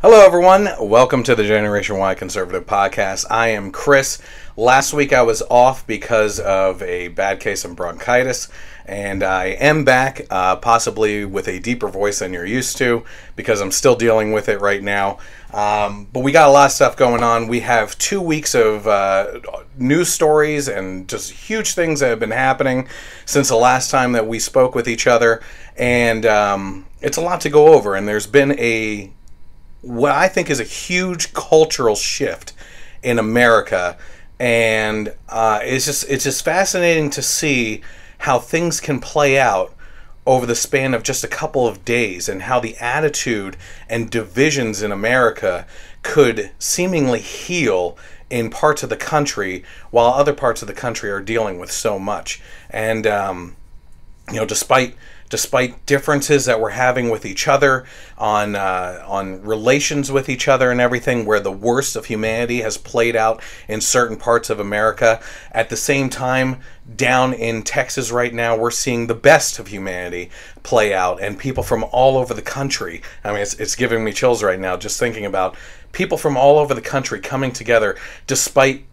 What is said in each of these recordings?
Hello, everyone. Welcome to the Generation Y Conservative Podcast. I am Chris. Last week I was off because of a bad case of bronchitis, and I am back, possibly with a deeper voice than you're used to, because I'm still dealing with it right now. But we got a lot of stuff going on. We have 2 weeks of news stories and just huge things that have been happening since the last time that we spoke with each other, and it's a lot to go over. And there's been what I think is a huge cultural shift in America, and it's just fascinating to see how things can play out over the span of just a couple of days, and how the attitude and divisions in America could seemingly heal in parts of the country while other parts of the country are dealing with so much. And despite differences that we're having with each other on relations with each other and everything, where the worst of humanity has played out in certain parts of America, at the same time, down in Texas right now, we're seeing the best of humanity play out, and people from all over the country. I mean, it's giving me chills right now just thinking about people from all over the country coming together despite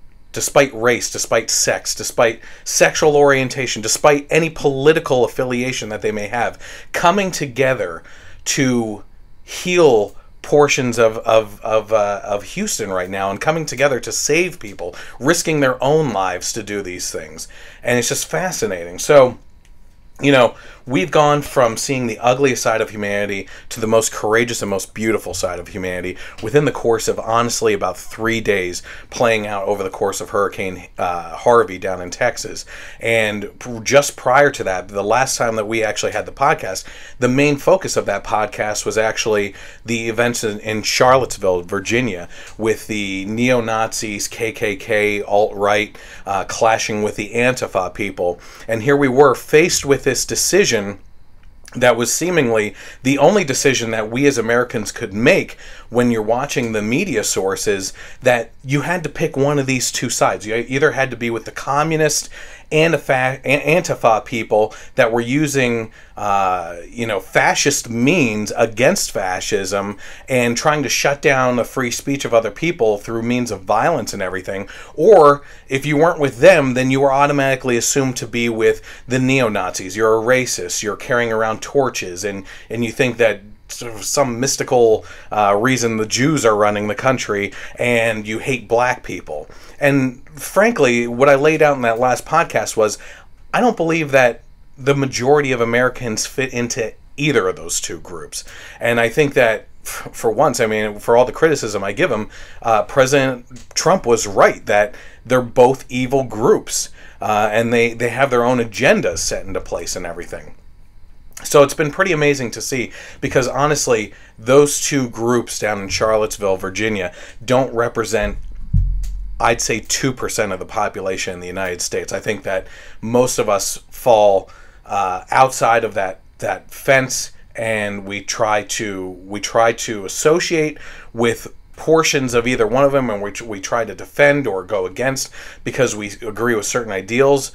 race, despite sex, despite sexual orientation, despite any political affiliation that they may have, coming together to heal portions of Houston right now, and coming together to save people, risking their own lives to do these things. And it's just fascinating. So, we've gone from seeing the ugliest side of humanity to the most courageous and most beautiful side of humanity within the course of, honestly, about 3 days, playing out over the course of Hurricane Harvey down in Texas. And just prior to that, the last time that we actually had the podcast, the main focus of that podcast was actually the events in Charlottesville, Virginia, with the neo-Nazis, KKK, alt-right, clashing with the Antifa people. And here we were faced with this decision that was seemingly the only decision that we as Americans could make when you're watching the media sources, that you had to pick one of these two sides. You either had to be with the communist and Antifa people that were using fascist means against fascism and trying to shut down the free speech of other people through means of violence and everything. Or if you weren't with them, then you were automatically assumed to be with the neo-Nazis. You're a racist, you're carrying around torches, and you think that for some mystical reason the Jews are running the country, and you hate black people. And frankly, what I laid out in that last podcast was, I don't believe that the majority of Americans fit into either of those two groups. And I think that for once, I mean, for all the criticism I give him, President Trump was right that they're both evil groups, and they have their own agendas set into place and everything. So it's been pretty amazing to see, because honestly, those two groups down in Charlottesville, Virginia, don't represent, I'd say, 2% of the population in the United States. I think that most of us fall outside of that fence, and we try to associate with portions of either one of them, and we try to defend or go against because we agree with certain ideals,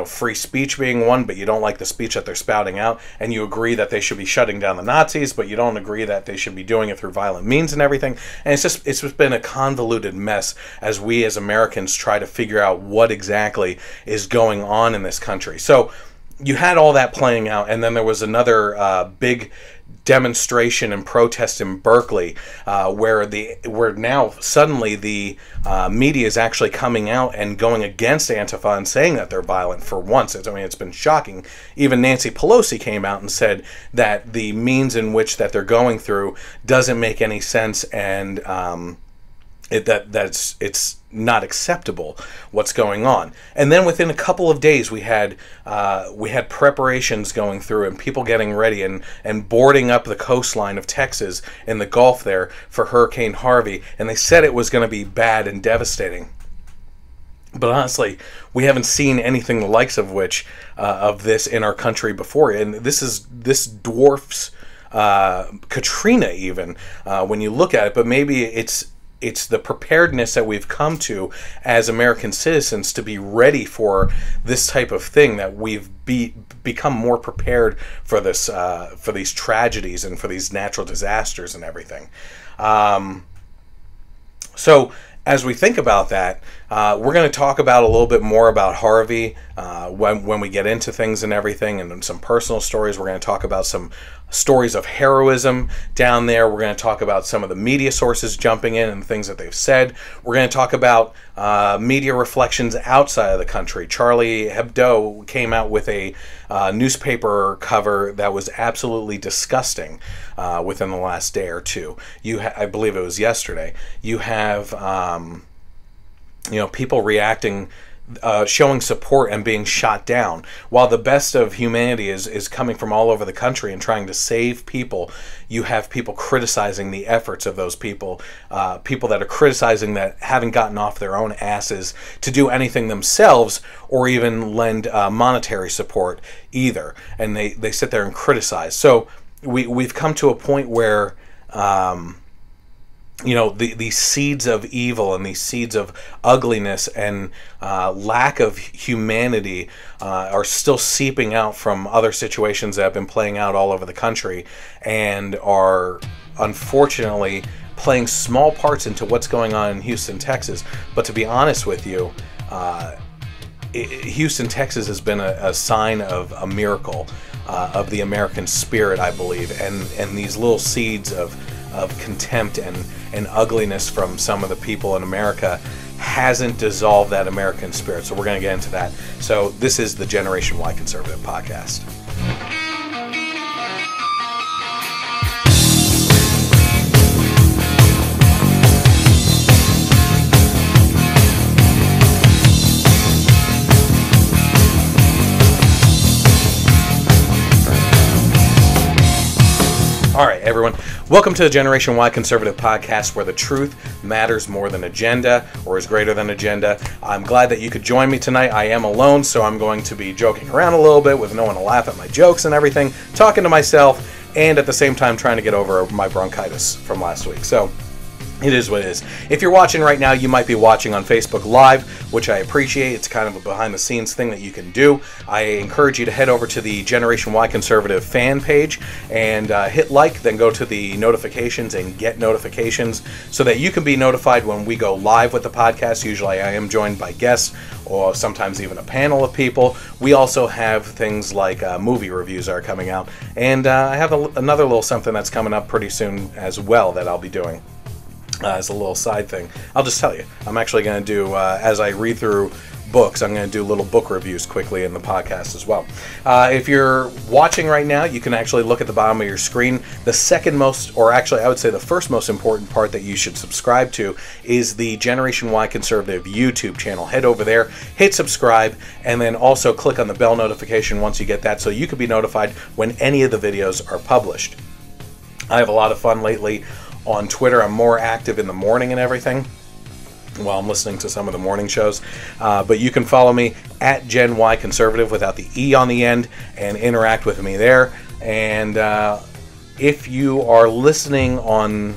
free speech being one, but you don't like the speech that they're spouting out, and you agree that they should be shutting down the Nazis, but you don't agree that they should be doing it through violent means and everything. And it's just been a convoluted mess as we as Americans try to figure out what exactly is going on in this country. So you had all that playing out, and then there was another big demonstration and protest in Berkeley, where now suddenly the media is actually coming out and going against Antifa and saying that they're violent for once. It's been shocking. Even Nancy Pelosi came out and said that the means in which that they're going through doesn't make any sense, and it's not acceptable what's going on. And then within a couple of days, we had preparations going through, and people getting ready and boarding up the coastline of Texas in the Gulf there for Hurricane Harvey, and they said it was going to be bad and devastating. But honestly, we haven't seen anything the likes of which of this in our country before, and this dwarfs Katrina even when you look at it. But maybe it's it's the preparedness that we've come to as American citizens to be ready for this type of thing, that we've become more prepared for this, for these tragedies and for these natural disasters and everything. So as we think about that, we're going to talk about a little bit more about Harvey when we get into things and everything, and some personal stories. We're going to talk about some stories of heroism down there. We're going to talk about some of the media sources jumping in and things that they've said. We're going to talk about media reflections outside of the country. Charlie Hebdo came out with a newspaper cover that was absolutely disgusting within the last day or two. I believe it was yesterday. You have people reacting, showing support and being shot down, while the best of humanity is coming from all over the country and trying to save people. You have people criticizing the efforts of those people, people that are criticizing that haven't gotten off their own asses to do anything themselves or even lend monetary support either, and they sit there and criticize. So we've come to a point where these seeds of evil and these seeds of ugliness and lack of humanity are still seeping out from other situations that have been playing out all over the country, and are unfortunately playing small parts into what's going on in Houston, Texas. But to be honest with you, Houston, Texas has been a sign of a miracle of the American spirit, I believe, and these little seeds of contempt and ugliness from some of the people in America hasn't dissolved that American spirit. So we're going to get into that. So this is the Generation Y Conservative Podcast. All right, everyone. Welcome to the Generation Y Conservative Podcast, where the truth matters more than agenda, or is greater than agenda. I'm glad that you could join me tonight. I am alone, so I'm going to be joking around a little bit with no one to laugh at my jokes and everything, talking to myself, and at the same time trying to get over my bronchitis from last week. So it is what it is. If you're watching right now, you might be watching on Facebook Live, which I appreciate. It's kind of a behind-the-scenes thing that you can do. I encourage you to head over to the Generation Y Conservative fan page and hit like, then go to the notifications and get notifications so that you can be notified when we go live with the podcast. Usually I am joined by guests or sometimes even a panel of people. We also have things like movie reviews that are coming out. And I have another little something that's coming up pretty soon as well that I'll be doing. As a little side thing. I'll just tell you, I'm actually going to do, as I read through books, I'm going to do little book reviews quickly in the podcast as well. If you're watching right now, you can actually look at the bottom of your screen. The second most, or actually I would say the first most important part that you should subscribe to is the Generation Y Conservative YouTube channel. Head over there, hit subscribe, and then also click on the bell notification once you get that so you can be notified when any of the videos are published. I have a lot of fun lately on Twitter. I'm more active in the morning and everything while I'm listening to some of the morning shows. But you can follow me at Gen Y Conservative without the E on the end and interact with me there. And if you are listening on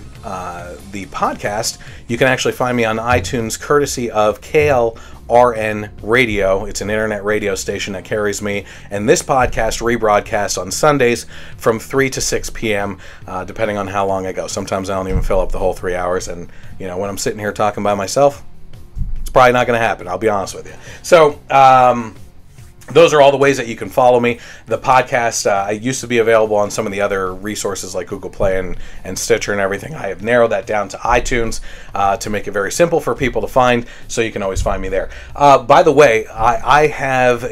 the podcast, you can actually find me on iTunes courtesy of KLRN Radio. It's an internet radio station that carries me and this podcast rebroadcasts on Sundays from 3 to 6 p.m. Depending on how long I go. Sometimes I don't even fill up the whole 3 hours, and when I'm sitting here talking by myself, it's probably not going to happen, I'll be honest with you. So those are all the ways that you can follow me. The podcast, I used to be available on some of the other resources like Google Play and Stitcher and everything. I have narrowed that down to iTunes to make it very simple for people to find, so you can always find me there. By the way, I have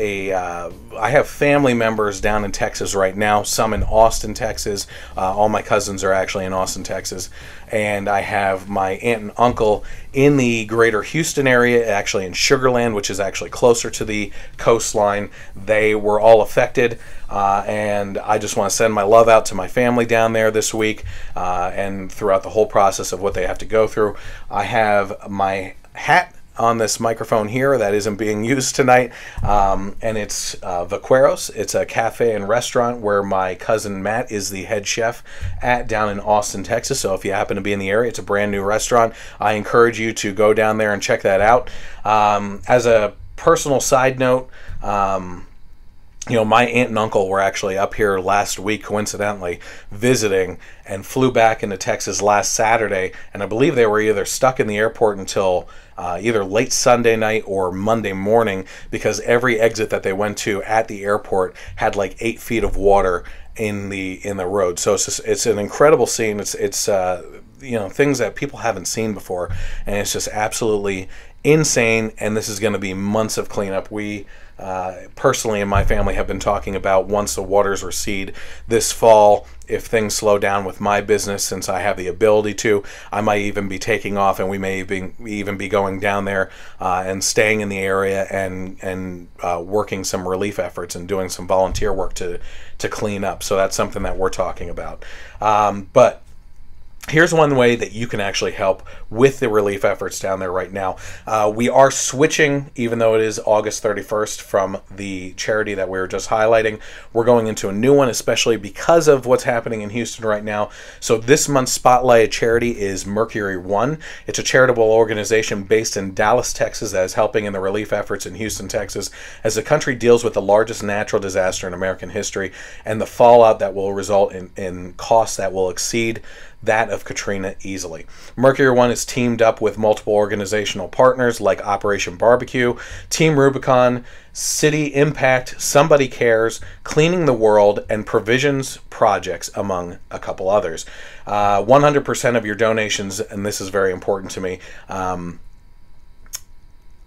family members down in Texas right now, some in Austin, Texas. All my cousins are actually in Austin, Texas. And I have my aunt and uncle in the greater Houston area, actually in Sugar Land, which is actually closer to the coastline. They were all affected, and I just want to send my love out to my family down there this week and throughout the whole process of what they have to go through. I have my hat on this microphone here that isn't being used tonight, and it's Vaqueros. It's a cafe and restaurant where my cousin Matt is the head chef at down in Austin, Texas. So if you happen to be in the area, it's a brand new restaurant. I encourage you to go down there and check that out. As a personal side note, my aunt and uncle were actually up here last week, coincidentally, visiting, and flew back into Texas last Saturday. And I believe they were either stuck in the airport until either late Sunday night or Monday morning, because every exit that they went to at the airport had like 8 feet of water in the road. So it's an incredible scene. It's things that people haven't seen before, and it's just absolutely insane. And this is going to be months of cleanup. We personally in my family have been talking about, once the waters recede this fall, if things slow down with my business, since I have the ability to, I might even be taking off, and we may even be going down there and staying in the area and working some relief efforts and doing some volunteer work to clean up. So that's something that we're talking about. But here's one way that you can actually help with the relief efforts down there right now. We are switching, even though it is August 31st, from the charity that we were just highlighting. We're going into a new one, especially because of what's happening in Houston right now. So this month's spotlighted charity is Mercury One. It's a charitable organization based in Dallas, Texas, that is helping in the relief efforts in Houston, Texas, as the country deals with the largest natural disaster in American history and the fallout that will result in costs that will exceed that of Katrina easily. Mercury One is teamed up with multiple organizational partners like Operation Barbecue, Team Rubicon, City Impact, Somebody Cares, Cleaning the World, and Provisions Projects, among a couple others. 100% of your donations, and this is very important to me,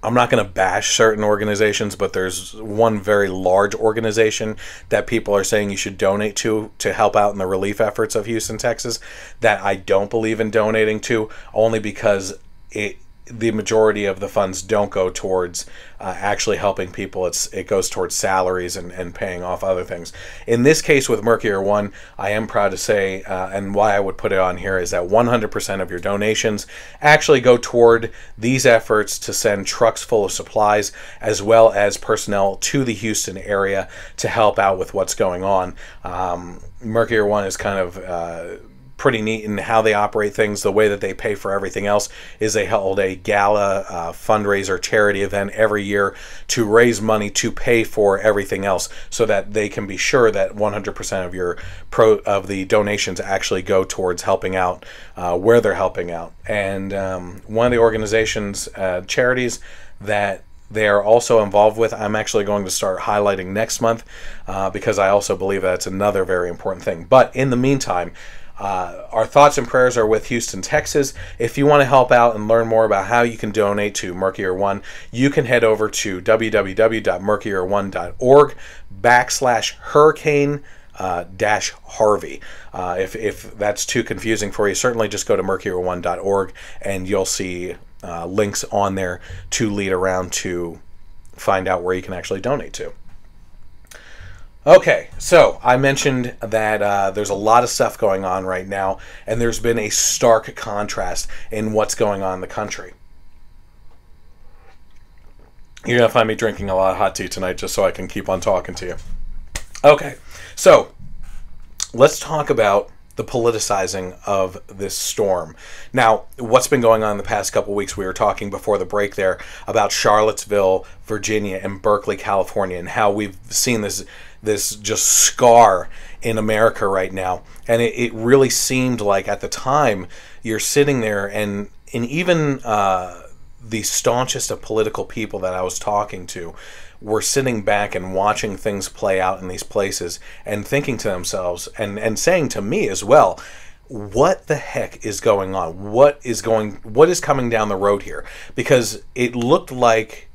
I'm not going to bash certain organizations, but there's one very large organization that people are saying you should donate to help out in the relief efforts of Houston, Texas, that I don't believe in donating to, only because the majority of the funds don't go towards actually helping people. It goes towards salaries and paying off other things. In this case with Mercury One, I am proud to say, and why I would put it on here, is that 100% of your donations actually go toward these efforts to send trucks full of supplies as well as personnel to the Houston area to help out with what's going on. Mercury One is kind of pretty neat in how they operate things. The way that they pay for everything else is they hold a gala fundraiser charity event every year to raise money to pay for everything else, so that they can be sure that 100% of the donations actually go towards helping out where they're helping out. And one of the organizations, charities that they are also involved with, I'm actually going to start highlighting next month, because I also believe that's another very important thing. But in the meantime, our thoughts and prayers are with Houston, Texas. If you want to help out and learn more about how you can donate to Mercury One, you can head over to www.mercury1.org/hurricane-Harvey. If that's too confusing for you, certainly just go to mercury1.org and you'll see links on there to lead around to find out where you can actually donate to. Okay, so I mentioned that there's a lot of stuff going on right now, and there's been a stark contrast in what's going on in the country. You're going to find me drinking a lot of hot tea tonight just so I can keep on talking to you. Okay, so let's talk about the politicizing of this storm. Now, what's been going on in the past couple weeks, we were talking before the break there about Charlottesville, Virginia, and Berkeley, California, and how we've seen this just scar in America right now. And it really seemed like at the time you're sitting there, and even the staunchest of political people that I was talking to were sitting back and watching things play out in these places and thinking to themselves and saying to me as well, what the heck is going on? What is coming down the road here? Because it looked like,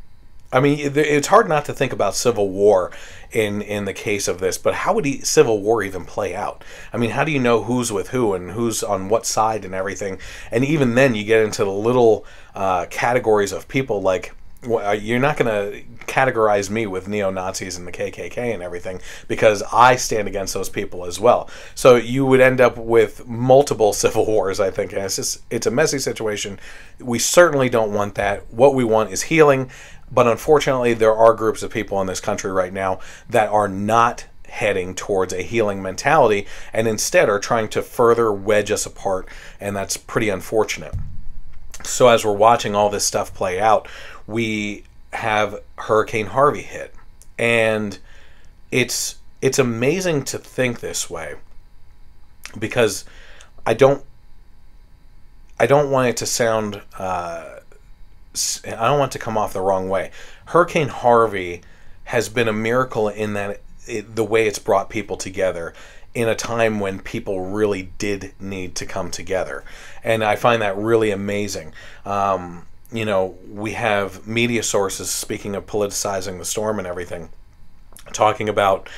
I mean, it's hard not to think about civil war in the case of this, but how would civil war even play out? I mean, how do you know who's with who and who's on what side and everything? And even then you get into the little categories of people like you're not going to categorize me with neo-Nazis and the KKK and everything, because I stand against those people as well. So you would end up with multiple civil wars, I think. And it's a messy situation. We certainly don't want that. What we want is healing. But unfortunately, there are groups of people in this country right now that are not heading towards a healing mentality and instead are trying to further wedge us apart. And that's pretty unfortunate. So as we're watching all this stuff play out, we have Hurricane Harvey hit. And it's amazing to think this way, because I don't want it to sound I don't want it to come off the wrong way. Hurricane Harvey has been a miracle in that the way it's brought people together in a time when people really did need to come together. And I find that really amazing. You know, we have media sources, speaking of politicizing the storm and everything, talking about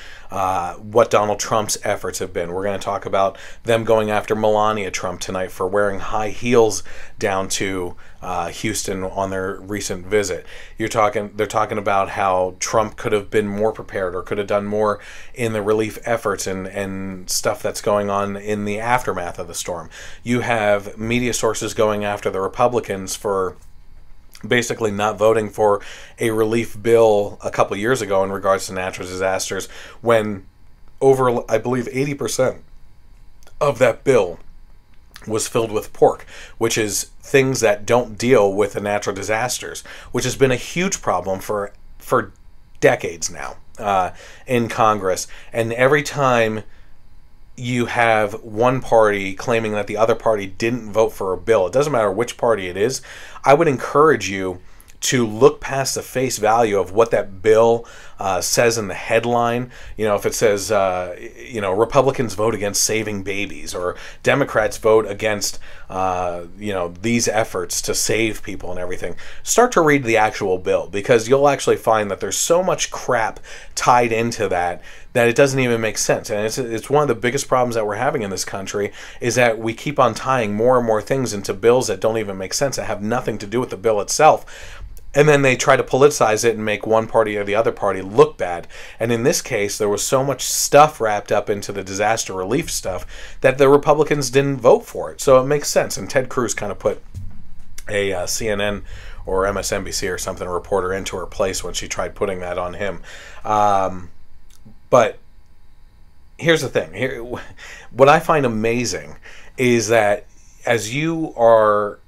what Donald Trump's efforts have been. We're going to talk about them going after Melania Trump tonight for wearing high heels down to Houston on their recent visit. They're talking about how Trump could have been more prepared or could have done more in the relief efforts and stuff that's going on in the aftermath of the storm. You have media sources going after the Republicans for basically not voting for a relief bill a couple years ago in regards to natural disasters, when over, I believe, 80% of that bill was filled with pork, which is things that don't deal with the natural disasters, which has been a huge problem for decades now in Congress. And every time you have one party claiming that the other party didn't vote for a bill, it doesn't matter which party it is, I would encourage you to look past the face value of what that bill says in the headline. You know, if it says, you know, Republicans vote against saving babies, or Democrats vote against, you know, these efforts to save people and everything, start to read the actual bill, because you'll actually find that there's so much crap tied into that it doesn't even make sense. And it's one of the biggest problems that we're having in this country, is that we keep on tying more and more things into bills that don't even make sense, that have nothing to do with the bill itself. And then they try to politicize it and make one party or the other party look bad. And in this case, there was so much stuff wrapped up into the disaster relief stuff that the Republicans didn't vote for it. So it makes sense. And Ted Cruz kind of put a CNN or MSNBC or something, a reporter, into her place when she tried putting that on him. But here's the thing. What I find amazing is that as you are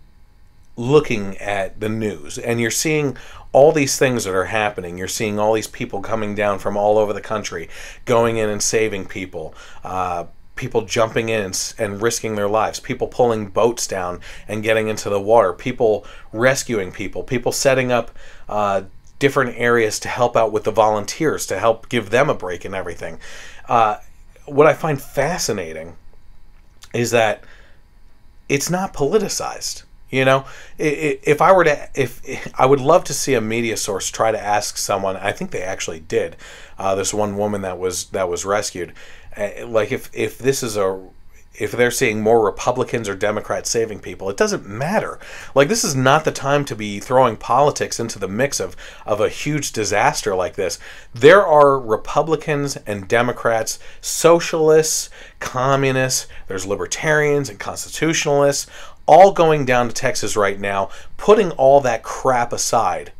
looking at the news and you're seeing all these things that are happening, you're seeing all these people coming down from all over the country, going in and saving people, people jumping in and risking their lives, people pulling boats down and getting into the water, people rescuing people, people setting up different areas to help out with the volunteers, to help give them a break and everything. What I find fascinating is that it's not politicized. You know, if I would love to see a media source try to ask someone. I think they actually did. This one woman that was rescued. Like if they're seeing more Republicans or Democrats saving people, it doesn't matter. Like, this is not the time to be throwing politics into the mix of a huge disaster like this. There are Republicans and Democrats, socialists, communists, there's libertarians and constitutionalists, all going down to Texas right now, putting all that crap aside,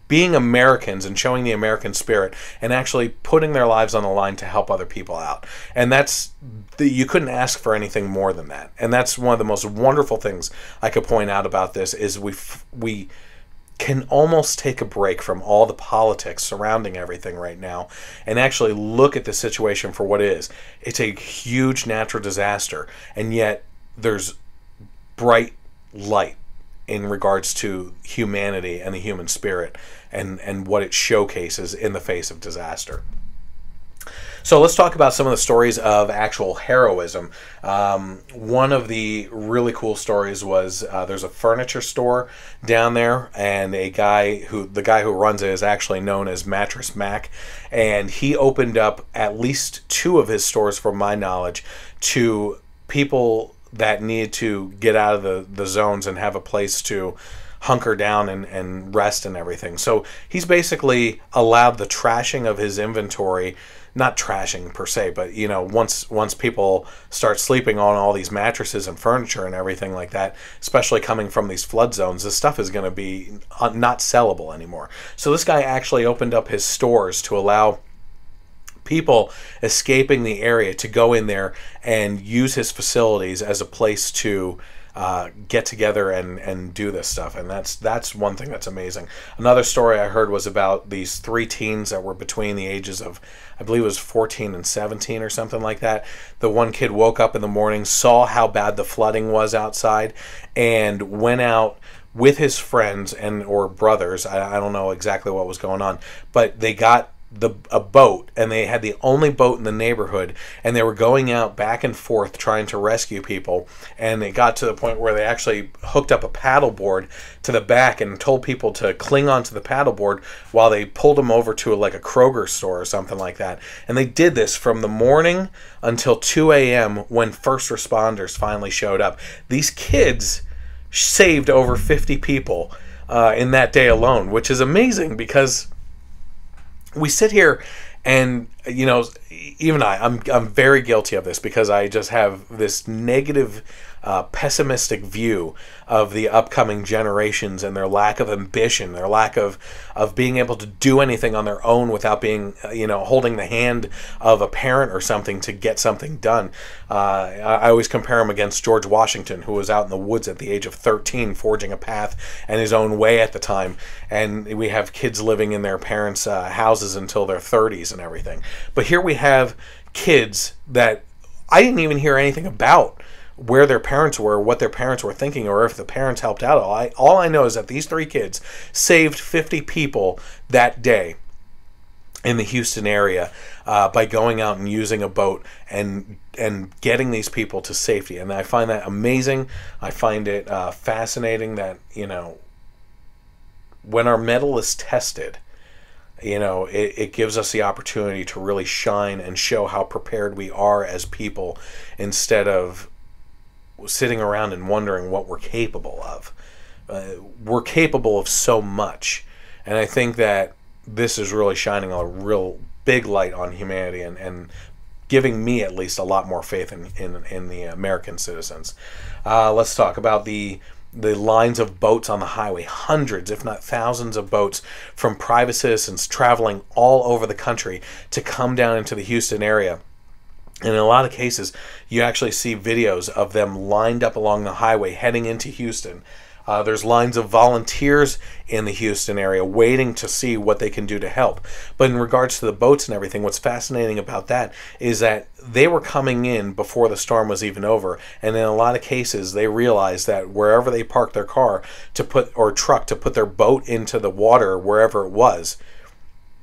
being Americans and showing the American spirit, and actually putting their lives on the line to help other people out. And you couldn't ask for anything more than that. And that's one of the most wonderful things I could point out about this, is we can almost take a break from all the politics surrounding everything right now and actually look at the situation for what it is. It's a huge natural disaster, and yet there's bright light in regards to humanity and the human spirit and what it showcases in the face of disaster. So let's talk about some of the stories of actual heroism. One of the really cool stories was there's a furniture store down there, and the guy who runs it is actually known as Mattress Mac, and he opened up at least 2 of his stores, from my knowledge, to people that need to get out of the zones and have a place to hunker down and rest and everything. So he's basically allowed the trashing of his inventory, not trashing per se, but once people start sleeping on all these mattresses and furniture and everything like that, especially coming from these flood zones, this stuff is going to be not sellable anymore. So this guy actually opened up his stores to allow people escaping the area to go in there and use his facilities as a place to get together and do this stuff. And that's one thing that's amazing. Another story I heard was about these 3 teens that were between the ages of, I believe it was 14 and 17 or something like that. The one kid woke up in the morning, saw how bad the flooding was outside, and went out with his friends or brothers. I don't know exactly what was going on, but they got a boat, and they had the only boat in the neighborhood, and they were going out back and forth trying to rescue people. And it got to the point where they actually hooked up a paddleboard to the back and told people to cling onto the paddleboard while they pulled them over to a Kroger store or something like that. And they did this from the morning until 2 a.m. when first responders finally showed up. These kids saved over 50 people in that day alone, which is amazing, because we sit here and, even I'm very guilty of this, because I just have this negative, pessimistic view of the upcoming generations and their lack of ambition, their lack of being able to do anything on their own without being, holding the hand of a parent or something to get something done. I always compare him against George Washington, who was out in the woods at the age of 13 forging a path and his own way at the time. And we have kids living in their parents' houses until their 30s and everything. But here we have kids that I didn't even hear anything about where their parents were, what their parents were thinking, or if the parents helped out. All I know is that these 3 kids saved 50 people that day in the Houston area by going out and using a boat and getting these people to safety. And I find that amazing. I find it fascinating that, when our mettle is tested, it gives us the opportunity to really shine and show how prepared we are as people, instead of sitting around and wondering what we're capable of. We're capable of so much. And I think that this is really shining a real big light on humanity and giving me at least a lot more faith in the American citizens. Let's talk about the lines of boats on the highway. Hundreds, if not thousands of boats from private citizens traveling all over the country to come down into the Houston area. And in a lot of cases, you actually see videos of them lined up along the highway heading into Houston. There's lines of volunteers in the Houston area waiting to see what they can do to help. But in regards to the boats and everything, what's fascinating about that is that they were coming in before the storm was even over. And in a lot of cases, they realized that wherever they parked their car truck to put their boat into the water, wherever it was,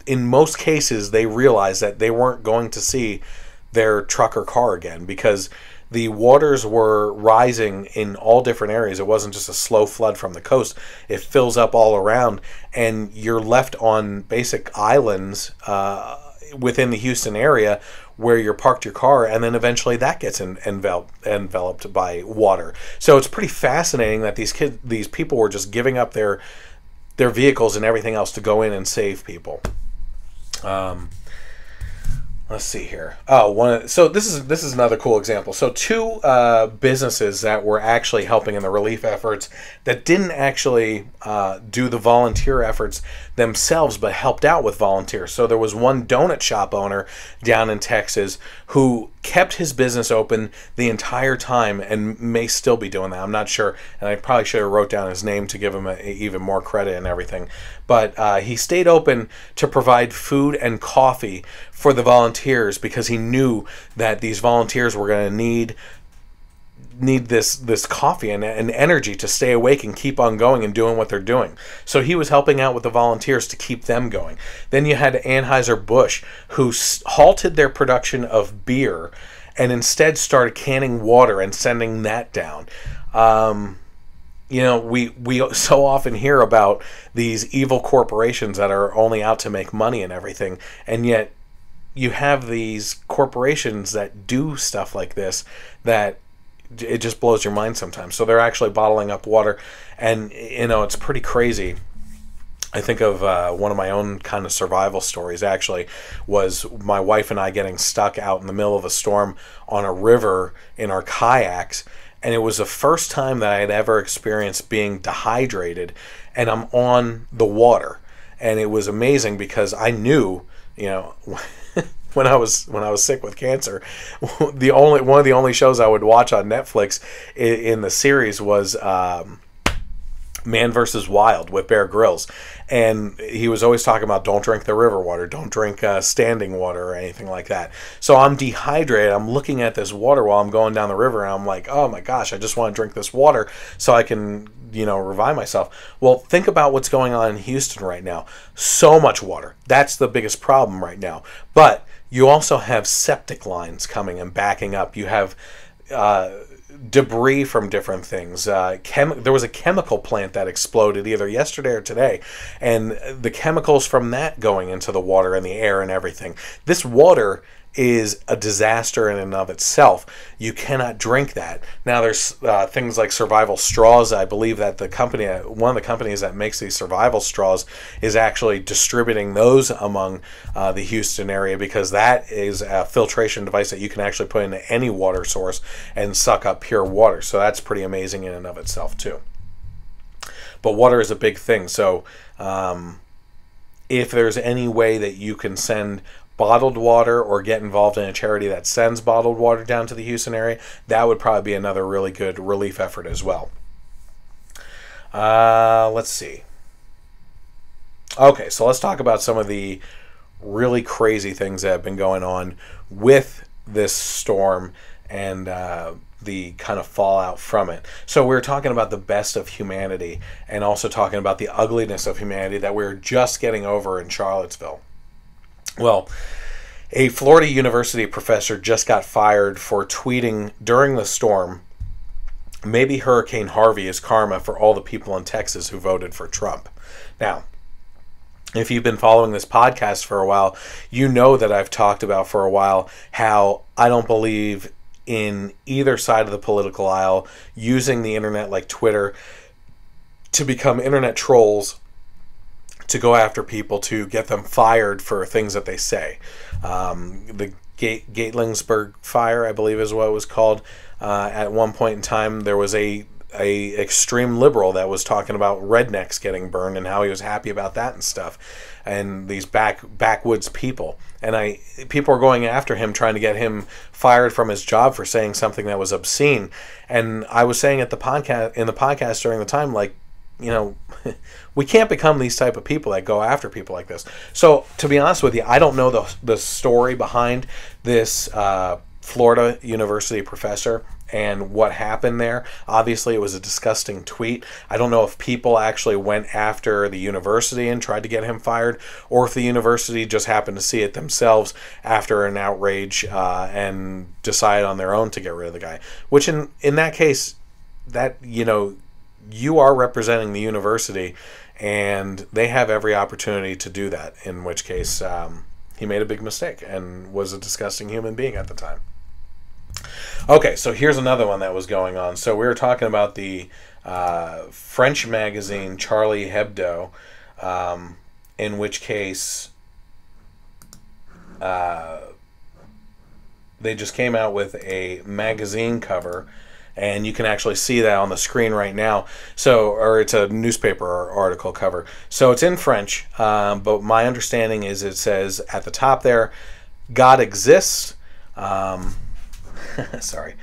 in most cases, they realized that they weren't going to see their truck or car again, because the waters were rising in all different areas. It wasn't just a slow flood from the coast. It fills up all around, and you're left on basic islands within the Houston area where you're parked your car, and then eventually that gets enveloped by water. So it's pretty fascinating that these people were just giving up their vehicles and everything else to go in and save people. Let's see here. So this is another cool example. So 2 businesses that were actually helping in the relief efforts that didn't actually do the volunteer efforts themselves, but helped out with volunteers. So there was one donut shop owner down in Texas who kept his business open the entire time and may still be doing that. I'm not sure, and I probably should have wrote down his name to give him even more credit and everything. But he stayed open to provide food and coffee for the volunteers, because he knew that these volunteers were going to need this coffee and energy to stay awake and keep on going and doing what they're doing. So he was helping out with the volunteers to keep them going. Then you had Anheuser-Busch, who halted their production of beer and instead started canning water and sending that down. We so often hear about these evil corporations that are only out to make money and everything, and yet you have these corporations that do stuff like this that it just blows your mind sometimes. So they're actually bottling up water, and it's pretty crazy. I think of one of my own kind of survival stories, actually, was my wife and I getting stuck out in the middle of a storm on a river in our kayaks. And it was the first time that I had ever experienced being dehydrated, and I'm on the water. And it was amazing because I knew, when I was sick with cancer, one of the only shows I would watch on Netflix in the series was Man vs. Wild with Bear Grylls, and he was always talking about don't drink the river water, don't drink standing water or anything like that. So I'm dehydrated. I'm looking at this water while I'm going down the river, and I'm like, oh my gosh, I just want to drink this water so I can revive myself. Well, think about what's going on in Houston right now. So much water. That's the biggest problem right now. But you also have septic lines coming and backing up. You have debris from different things. There was a chemical plant that exploded either yesterday or today, and the chemicals from that going into the water and the air and everything. This water is a disaster in and of itself. You cannot drink that. Now there's things like survival straws. I believe that one of the companies that makes these survival straws is actually distributing those among the Houston area, because that is a filtration device that you can actually put into any water source and suck up pure water. So that's pretty amazing in and of itself too. But water is a big thing. So if there's any way that you can send bottled water or get involved in a charity that sends bottled water down to the Houston area, that would probably be another really good relief effort as well. Let's see. Okay, so let's talk about some of the really crazy things that have been going on with this storm and the kind of fallout from it. So we're talking about the best of humanity, and also talking about the ugliness of humanity that we're just getting over in Charlottesville. Well, a Florida University professor just got fired for tweeting during the storm, "Maybe Hurricane Harvey is karma for all the people in Texas who voted for Trump." Now, if you've been following this podcast for a while, you know that I've talked about for a while how I don't believe in either side of the political aisle using the internet like Twitter to become internet trolls, to go after people, to get them fired for things that they say. The Gatlinburg fire, I believe is what it was called. At one point in time, there was a extreme liberal that was talking about rednecks getting burned and how he was happy about that and stuff, and these backwoods people. And people were going after him, trying to get him fired from his job for saying something that was obscene. And I was saying in the podcast during the time, like, we can't become these type of people that go after people like this. So to be honest with you, I don't know the story behind this Florida University professor and what happened there. Obviously, it was a disgusting tweet. I don't know if people actually went after the university and tried to get him fired, or if the university just happened to see it themselves after an outrage and decided on their own to get rid of the guy. Which in that case, that you are representing the university, and they have every opportunity to do that, in which case he made a big mistake and was a disgusting human being at the time. Okay, so here's another one that was going on. So we were talking about the French magazine Charlie Hebdo, in which case they just came out with a magazine cover, and you can actually see that on the screen right now. Or it's a newspaper article cover. So it's in French, but my understanding is it says at the top there, "God exists." Sorry.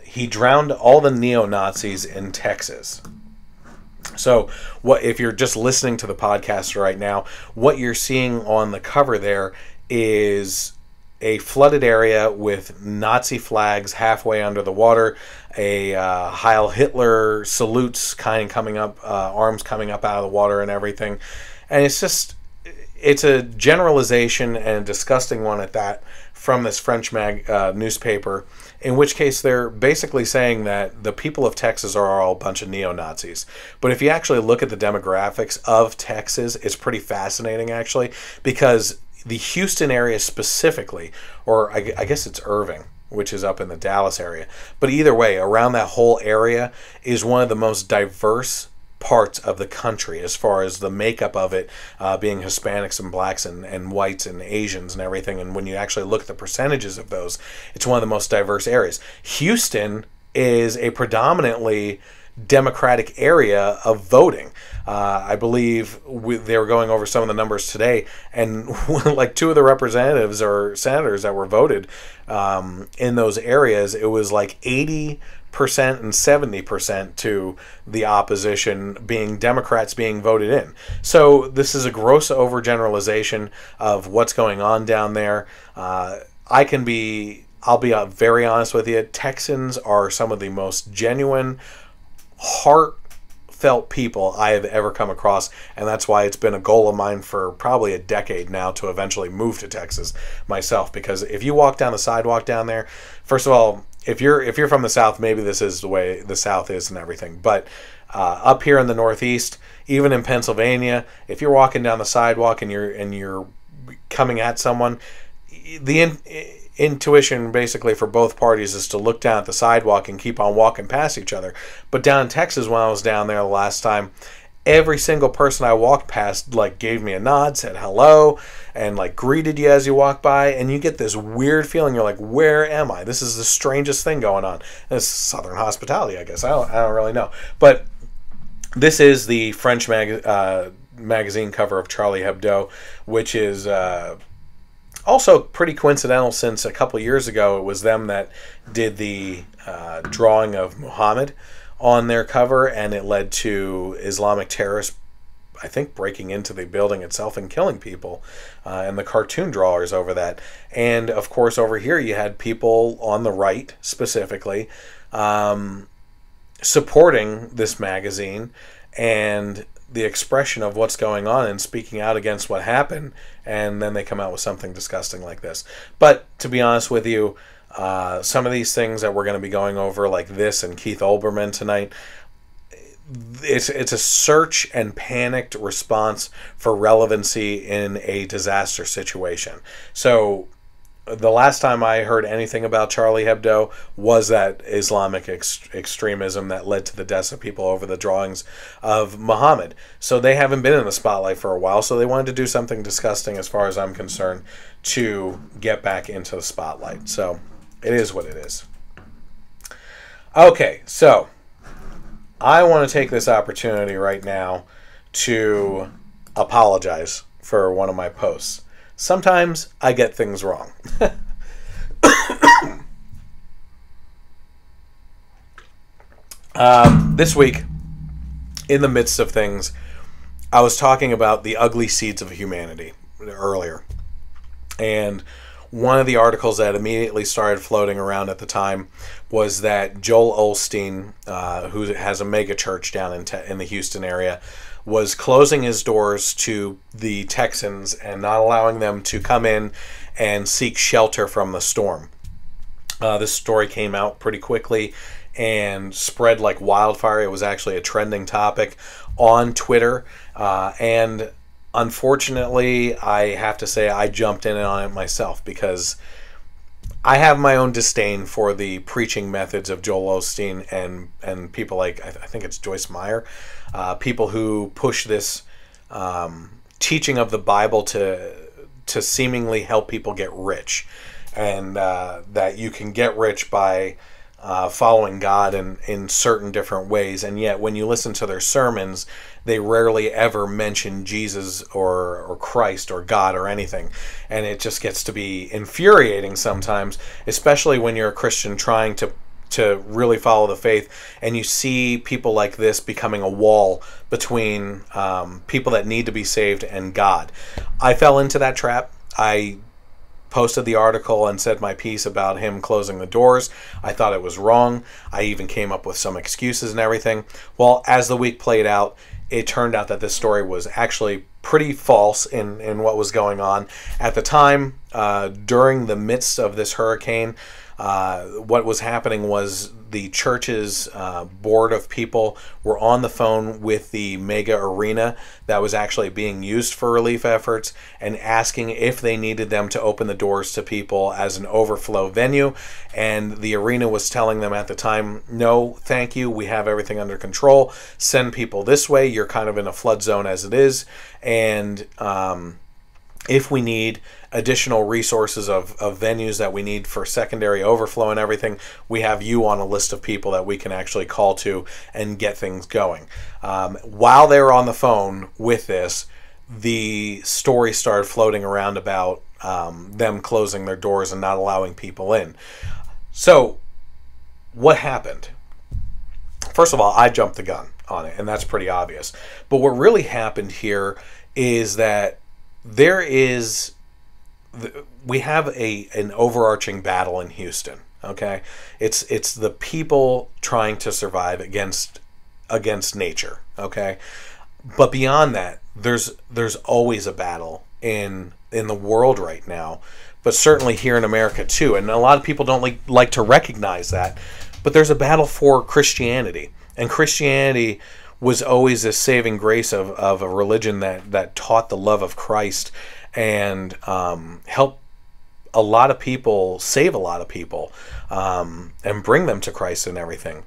He drowned all the neo-Nazis in Texas. So if you're just listening to the podcast right now, what you're seeing on the cover there is a flooded area with Nazi flags halfway under the water, a Heil Hitler salutes kind of coming up, arms coming up out of the water and everything. And it's a generalization, and a disgusting one at that, from this French newspaper, in which case they're basically saying that the people of Texas are all a bunch of neo-Nazis. But if you actually look at the demographics of Texas, it's pretty fascinating, actually, because the Houston area specifically, or I guess it's Irving, which is up in the Dallas area. But either way, around that whole area is one of the most diverse parts of the country as far as the makeup of it, being Hispanics and blacks and whites and Asians and everything. And when you actually look at the percentages of those, it's one of the most diverse areas. Houston is a predominantly Democratic area of voting. I believe they were going over some of the numbers today, and like two of the representatives or senators that were voted in those areas, it was like 80% and 70% to the opposition being Democrats being voted in. So this is a gross overgeneralization of what's going on down there. I'll be very honest with you. Texans are some of the most genuine, heartfelt people I have ever come across, and that's why it's been a goal of mine for probably a decade now to eventually move to Texas myself. Because if you walk down the sidewalk down there, first of all, if you're from the South, maybe this is the way the South is and everything. But up here in the Northeast, even in Pennsylvania, if you're walking down the sidewalk and you're coming at someone, the intuition basically for both parties is to look down at the sidewalk and keep on walking past each other. But down in Texas, when I was down there the last time, every single person I walked past like gave me a nod, said hello, and like greeted you as you walk by, and you get this weird feeling. You're like, where am I? This is the strangest thing going on. And it's Southern hospitality, I guess. I don't really know. But this is the French magazine cover of Charlie Hebdo, which is also pretty coincidental, since a couple years ago it was them that did the drawing of Muhammad on their cover, and it led to Islamic terrorists, I think, breaking into the building itself and killing people, and the cartoon drawers over that. And of course over here you had people on the right specifically supporting this magazine and the expression of what's going on and speaking out against what happened, and then they come out with something disgusting like this. But to be honest with you, some of these things that we're going to be going over, like this and Keith Olbermann tonight, it's a search and panicked response for relevancy in a disaster situation. So the last time I heard anything about Charlie Hebdo was that Islamic extremism that led to the deaths of people over the drawings of Muhammad. So they haven't been in the spotlight for a while, so they wanted to do something disgusting, as far as I'm concerned, to get back into the spotlight. So it is what it is. Okay, so I want to take this opportunity right now to apologize for one of my posts. Sometimes I get things wrong. This week, in the midst of things, I was talking about the ugly seeds of humanity earlier. And one of the articles that immediately started floating around at the time was that Joel Osteen, who has a mega church down in the Houston area, was closing his doors to the Texans and not allowing them to come in and seek shelter from the storm. This story came out pretty quickly and spread like wildfire. It was actually a trending topic on Twitter. And unfortunately, I have to say I jumped in on it myself, because I have my own disdain for the preaching methods of Joel Osteen and people like, I think it's Joyce Meyer, people who push this teaching of the Bible to seemingly help people get rich, and that you can get rich by following God in certain different ways. And yet when you listen to their sermons, they rarely ever mention Jesus or Christ or God or anything. And it just gets to be infuriating sometimes, especially when you're a Christian trying to really follow the faith, and you see people like this becoming a wall between people that need to be saved and God. I fell into that trap. I posted the article and said my piece about him closing the doors. I thought it was wrong. I even came up with some excuses and everything. Well, as the week played out, it turned out that this story was actually pretty false in what was going on. At the time, during the midst of this hurricane, what was happening was the church's board of people were on the phone with the mega arena that was actually being used for relief efforts and asking if they needed them to open the doors to people as an overflow venue. And the arena was telling them at the time, no, thank you. We have everything under control. Send people this way. You're kind of in a flood zone as it is. And if we need additional resources of venues that we need for secondary overflow and everything, we have you on a list of people that we can actually call to and get things going. While they were on the phone with this, the story started floating around about them closing their doors and not allowing people in. So what happened? First of all, I jumped the gun on it, and that's pretty obvious. But what really happened here is that we have an overarching battle in Houston. Okay, it's the people trying to survive against nature. Okay, but beyond that, there's always a battle in the world right now, but certainly here in America too. And a lot of people don't like to recognize that, but there's a battle for Christianity, and Christianity was always a saving grace of a religion that taught the love of Christ and helped a lot of people, save a lot of people, and bring them to Christ and everything.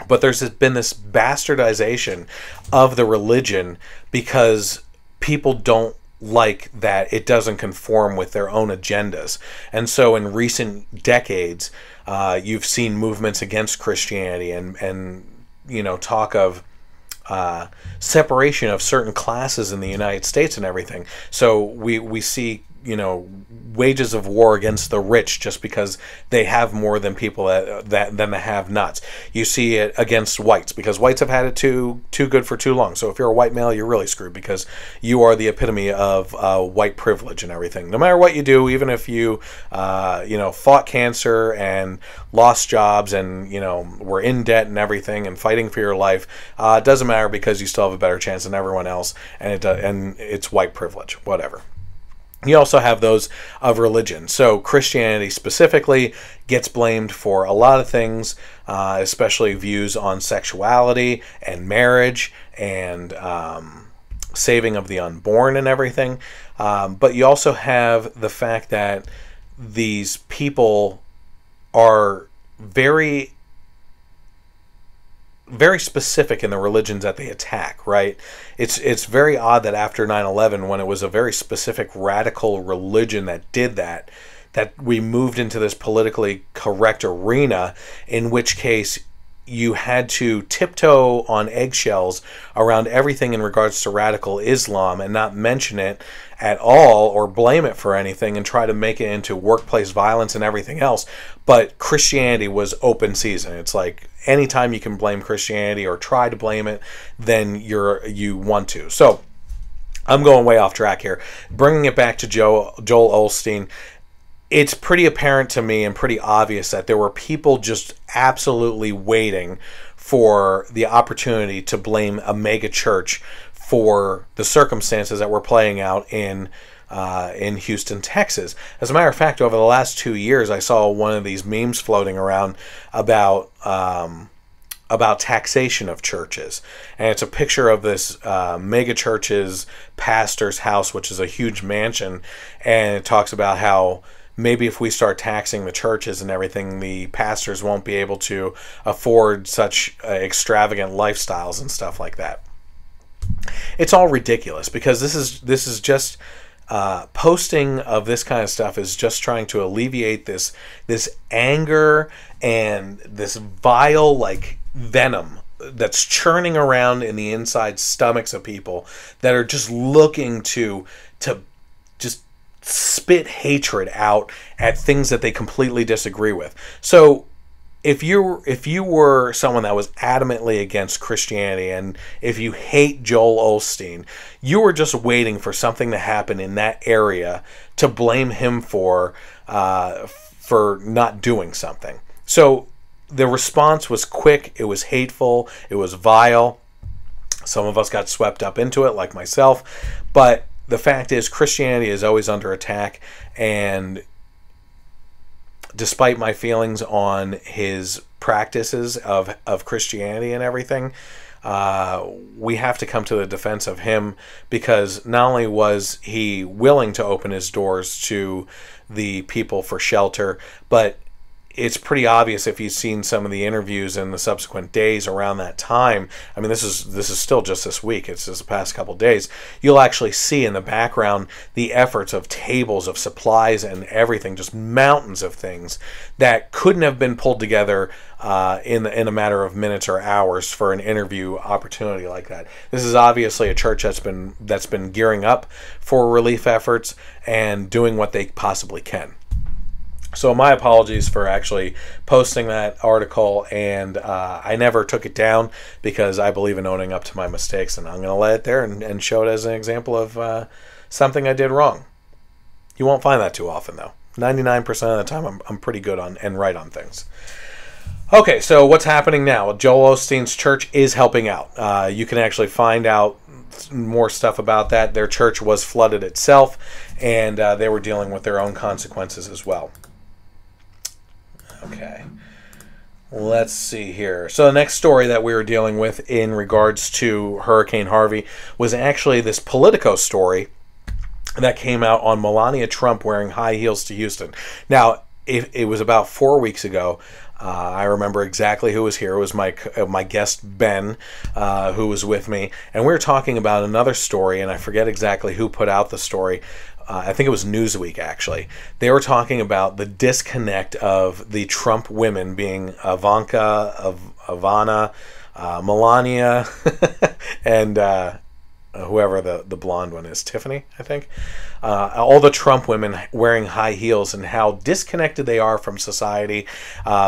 But there's been this bastardization of the religion because people don't like that it doesn't conform with their own agendas. And so in recent decades, you've seen movements against Christianity and talk of separation of certain classes in the United States and everything. So we see wages of war against the rich just because they have more than people than the have-nots. You see it against whites because whites have had it too good for too long. So if you're a white male, you're really screwed because you are the epitome of white privilege and everything. No matter what you do, even if you fought cancer and lost jobs and were in debt and everything and fighting for your life, it doesn't matter because you still have a better chance than everyone else, and it's white privilege, whatever. You also have those of religion. So Christianity specifically gets blamed for a lot of things, especially views on sexuality and marriage and saving of the unborn and everything. But you also have the fact that these people are very specific in the religions that they attack, right? It's very odd that after 9/11, when it was a very specific radical religion that did that we moved into this politically correct arena, in which case you had to tiptoe on eggshells around everything in regards to radical Islam and not mention it at all or blame it for anything and try to make it into workplace violence and everything else. But Christianity was open season. It's like anytime you can blame Christianity or try to blame it, then you want to. So I'm going way off track here. Bringing it back to Joel Osteen, it's pretty apparent to me and pretty obvious that there were people just absolutely waiting for the opportunity to blame a mega church for the circumstances that were playing out in Houston, Texas. As a matter of fact, over the last 2 years, I saw one of these memes floating around about taxation of churches, and it's a picture of this mega church's pastor's house, which is a huge mansion, and it talks about how maybe if we start taxing the churches and everything, the pastors won't be able to afford such extravagant lifestyles and stuff like that. It's all ridiculous because this is just posting of this kind of stuff is just trying to alleviate this anger and this vile venom that's churning around in the inside stomachs of people that are just looking to just spit hatred out at things that they completely disagree with. So if you were someone that was adamantly against Christianity and if you hate Joel Osteen, you were just waiting for something to happen in that area to blame him for not doing something. So the response was quick, it was hateful, it was vile. Some of us got swept up into it, like myself, but the fact is Christianity is always under attack, and despite my feelings on his practices of Christianity and everything, we have to come to the defense of him, because not only was he willing to open his doors to the people for shelter, but it's pretty obvious if you've seen some of the interviews in the subsequent days around that time. I mean, this is still just this week. It's just the past couple of days. You'll actually see in the background the efforts of tables of supplies and everything, just mountains of things that couldn't have been pulled together in a matter of minutes or hours for an interview opportunity like that. This is obviously a church that's been gearing up for relief efforts and doing what they possibly can. So my apologies for actually posting that article, and I never took it down because I believe in owning up to my mistakes, and I'm going to let it there and show it as an example of something I did wrong. You won't find that too often, though. 99% of the time, I'm pretty good on and right on things. Okay, so what's happening now? Joel Osteen's church is helping out. You can actually find out more stuff about that. Their church was flooded itself, and they were dealing with their own consequences as well. Okay, let's see here. So the next story that we were dealing with in regards to Hurricane Harvey was actually this Politico story that came out on Melania Trump wearing high heels to Houston. Now, it was about 4 weeks ago. I remember exactly who was here. It was my guest, Ben, who was with me. And we were talking about another story, and I forget exactly who put out the story. I think it was Newsweek, actually. They were talking about the disconnect of the Trump women being Ivanka, Ivana, Melania, and whoever the blonde one is, Tiffany, I think. All the Trump women wearing high heels, and how disconnected they are from society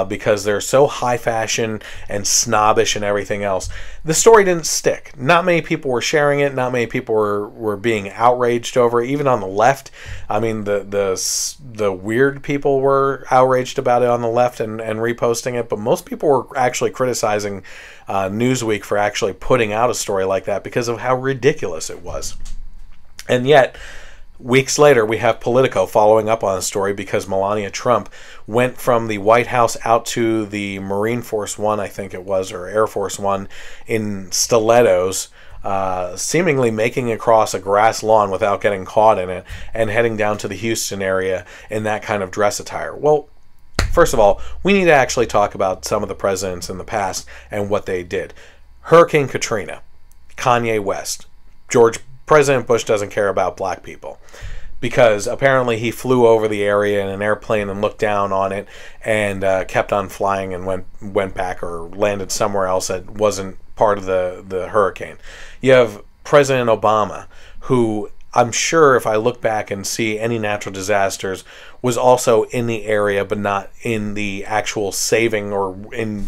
because they're so high fashion and snobbish and everything else. The story didn't stick. Not many people were sharing it. Not many people were being outraged over it, even on the left. I mean, the weird people were outraged about it on the left and reposting it, but most people were actually criticizing Newsweek for actually putting out a story like that because of how ridiculous it was. And yet, weeks later, we have Politico following up on the story because Melania Trump went from the White House out to the Marine Force One, I think it was, or Air Force One, in stilettos, seemingly making across a grass lawn without getting caught in it, and heading down to the Houston area in that kind of dress attire. Well, first of all, we need to actually talk about some of the presidents in the past and what they did. Hurricane Katrina, Kanye West, President Bush doesn't care about black people because apparently he flew over the area in an airplane and looked down on it and kept on flying and went back or landed somewhere else that wasn't part of the hurricane. You have President Obama, who I'm sure if I look back and see any natural disasters was also in the area, but not in the actual saving or in,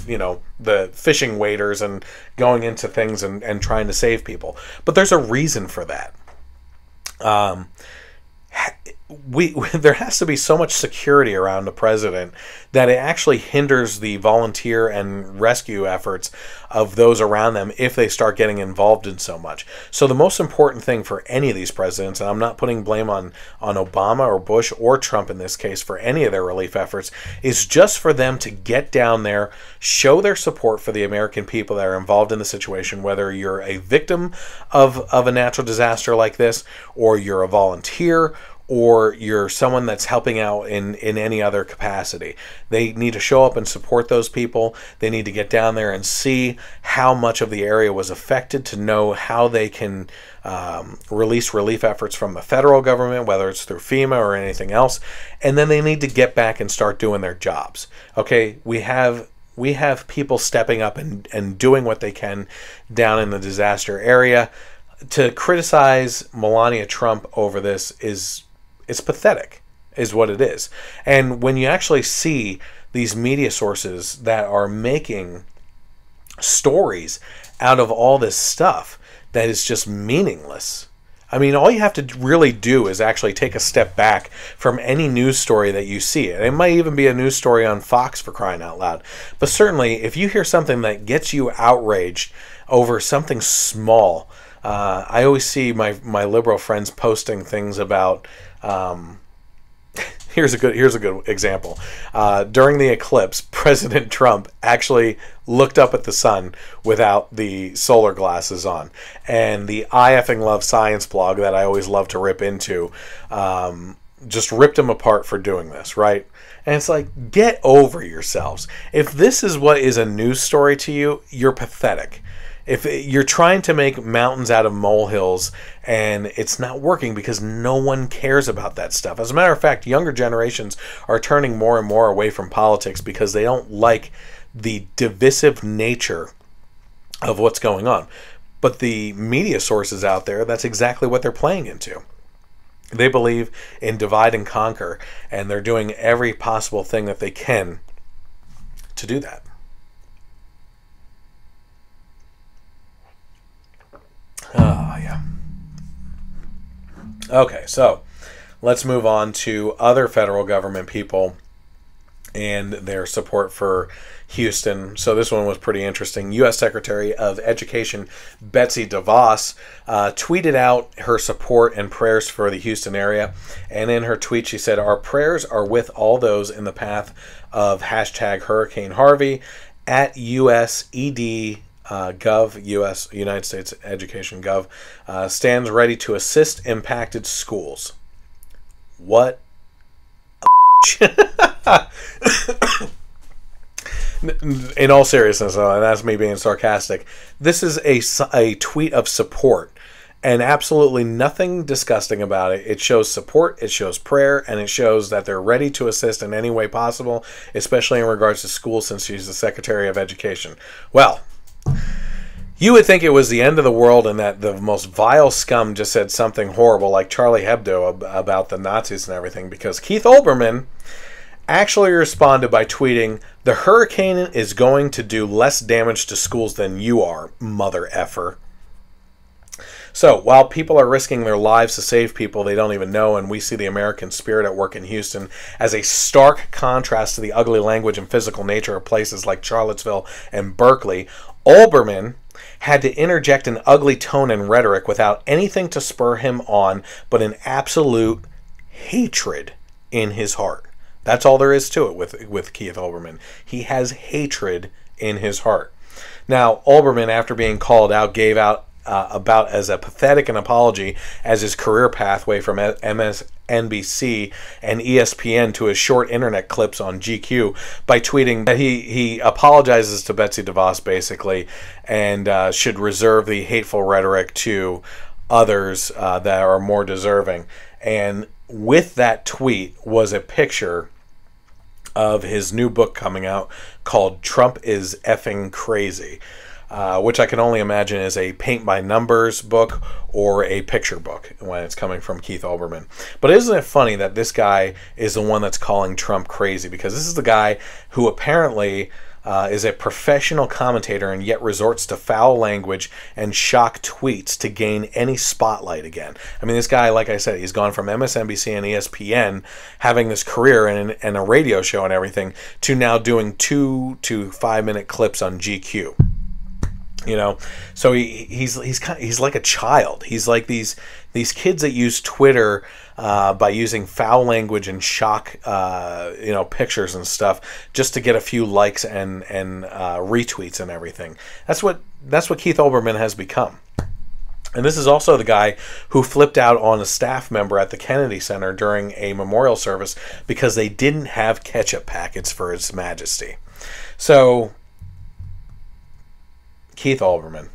the fishing waders and going into things and trying to save people. But there's a reason for that. There has to be so much security around the president that it actually hinders the volunteer and rescue efforts of those around them if they start getting involved in so much. So the most important thing for any of these presidents, and I'm not putting blame on Obama or Bush or Trump in this case for any of their relief efforts, is just for them to get down there, show their support for the American people that are involved in the situation, whether you're a victim of a natural disaster like this, or you're a volunteer, or you're someone that's helping out in any other capacity. They need to show up and support those people. They need to get down there and see how much of the area was affected to know how they can release relief efforts from the federal government, whether it's through FEMA or anything else. And then they need to get back and start doing their jobs. Okay, we have people stepping up and doing what they can down in the disaster area. To criticize Melania Trump over this it's pathetic, is what it is. And when you actually see these media sources that are making stories out of all this stuff that is just meaningless. I mean, all you have to really do is actually take a step back from any news story that you see. And it might even be a news story on Fox, for crying out loud. But certainly, if you hear something that gets you outraged over something small, I always see my liberal friends posting things about Here's a good example. During the eclipse, President Trump actually looked up at the sun without the solar glasses on, and the I effing love science blog that I always love to rip into, just ripped him apart for doing this, right? And it's like, get over yourselves. If this is what is a news story to you, you're pathetic. If you're trying to make mountains out of molehills and it's not working because no one cares about that stuff. As a matter of fact, younger generations are turning more and more away from politics because they don't like the divisive nature of what's going on. But the media sources out there, that's exactly what they're playing into. They believe in divide and conquer, and they're doing every possible thing that they can to do that. Oh, yeah. Okay, so let's move on to other federal government people and their support for Houston. So this one was pretty interesting. U.S. Secretary of Education Betsy DeVos tweeted out her support and prayers for the Houston area. And in her tweet, she said, "Our prayers are with all those in the path of hashtag Hurricane Harvey at USED Gov, U.S. United States Education Gov, stands ready to assist impacted schools." What in all seriousness, and that's me being sarcastic, this is a tweet of support and absolutely nothing disgusting about it. It shows support, it shows prayer, and it shows that they're ready to assist in any way possible, especially in regards to schools, since she's the Secretary of Education. Well, you would think it was the end of the world and that the most vile scum just said something horrible like Charlie Hebdo about the Nazis and everything, because Keith Olbermann actually responded by tweeting, "The hurricane is going to do less damage to schools than you are, mother effer." So, while people are risking their lives to save people they don't even know, and we see the American spirit at work in Houston as a stark contrast to the ugly language and physical nature of places like Charlottesville and Berkeley, Olbermann had to interject an ugly tone and rhetoric without anything to spur him on but an absolute hatred in his heart. That's all there is to it with Keith Olbermann. He has hatred in his heart. Now, Olbermann, after being called out, gave out about as a pathetic an apology as his career pathway from MSNBC and ESPN to his short internet clips on GQ by tweeting that he apologizes to Betsy DeVos, basically, and should reserve the hateful rhetoric to others that are more deserving. And with that tweet was a picture of his new book coming out called Trump is Effing Crazy, which I can only imagine is a paint-by-numbers book or a picture book when it's coming from Keith Olbermann. But isn't it funny that this guy is the one that's calling Trump crazy? Because this is the guy who apparently is a professional commentator and yet resorts to foul language and shock tweets to gain any spotlight again. I mean, this guy, like I said, he's gone from MSNBC and ESPN, having this career and a radio show and everything, to now doing 2 to 5 minute clips on GQ. You know, so he's like a child. He's like these kids that use Twitter by using foul language and shock pictures and stuff just to get a few likes and retweets and everything. That's what Keith Olbermann has become. And this is also the guy who flipped out on a staff member at the Kennedy Center during a memorial service because they didn't have ketchup packets for His Majesty. So, Keith Olbermann.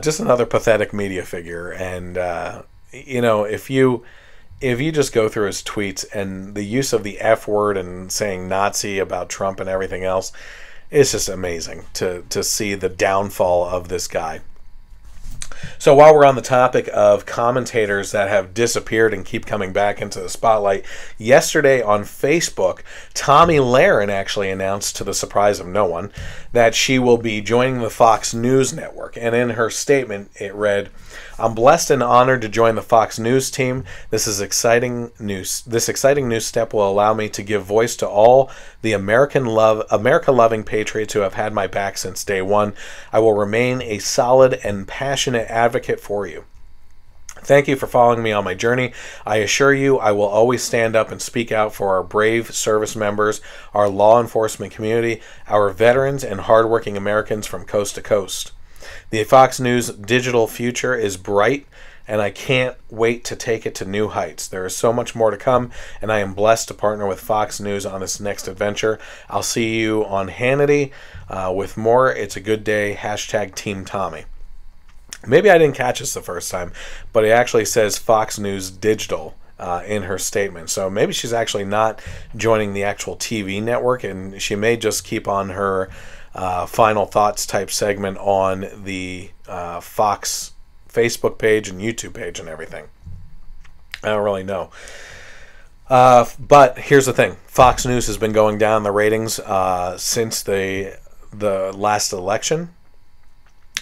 Just another pathetic media figure. And, if you just go through his tweets and the use of the F word and saying Nazi about Trump and everything else, it's just amazing to see the downfall of this guy. So while we're on the topic of commentators that have disappeared and keep coming back into the spotlight, yesterday on Facebook, Tomi Lahren actually announced, to the surprise of no one, that she will be joining the Fox News network. And in her statement, it read, "I'm blessed and honored to join the Fox News team. This exciting new step will allow me to give voice to all the America-loving patriots who have had my back since day one. I will remain a solid and passionate advocate for you. Thank you for following me on my journey. I assure you I will always stand up and speak out for our brave service members, our law enforcement community, our veterans, and hardworking Americans from coast to coast. The Fox News digital future is bright, and I can't wait to take it to new heights. There is so much more to come, and I am blessed to partner with Fox News on this next adventure. I'll see you on Hannity with more. It's a good day. # Team Tommy. Maybe I didn't catch this the first time, but it actually says Fox News Digital in her statement. So maybe she's actually not joining the actual TV network, and she may just keep on her final thoughts type segment on the Fox Facebook page and YouTube page and everything. I don't really know. But here's the thing. Fox News has been going down the ratings since the last election.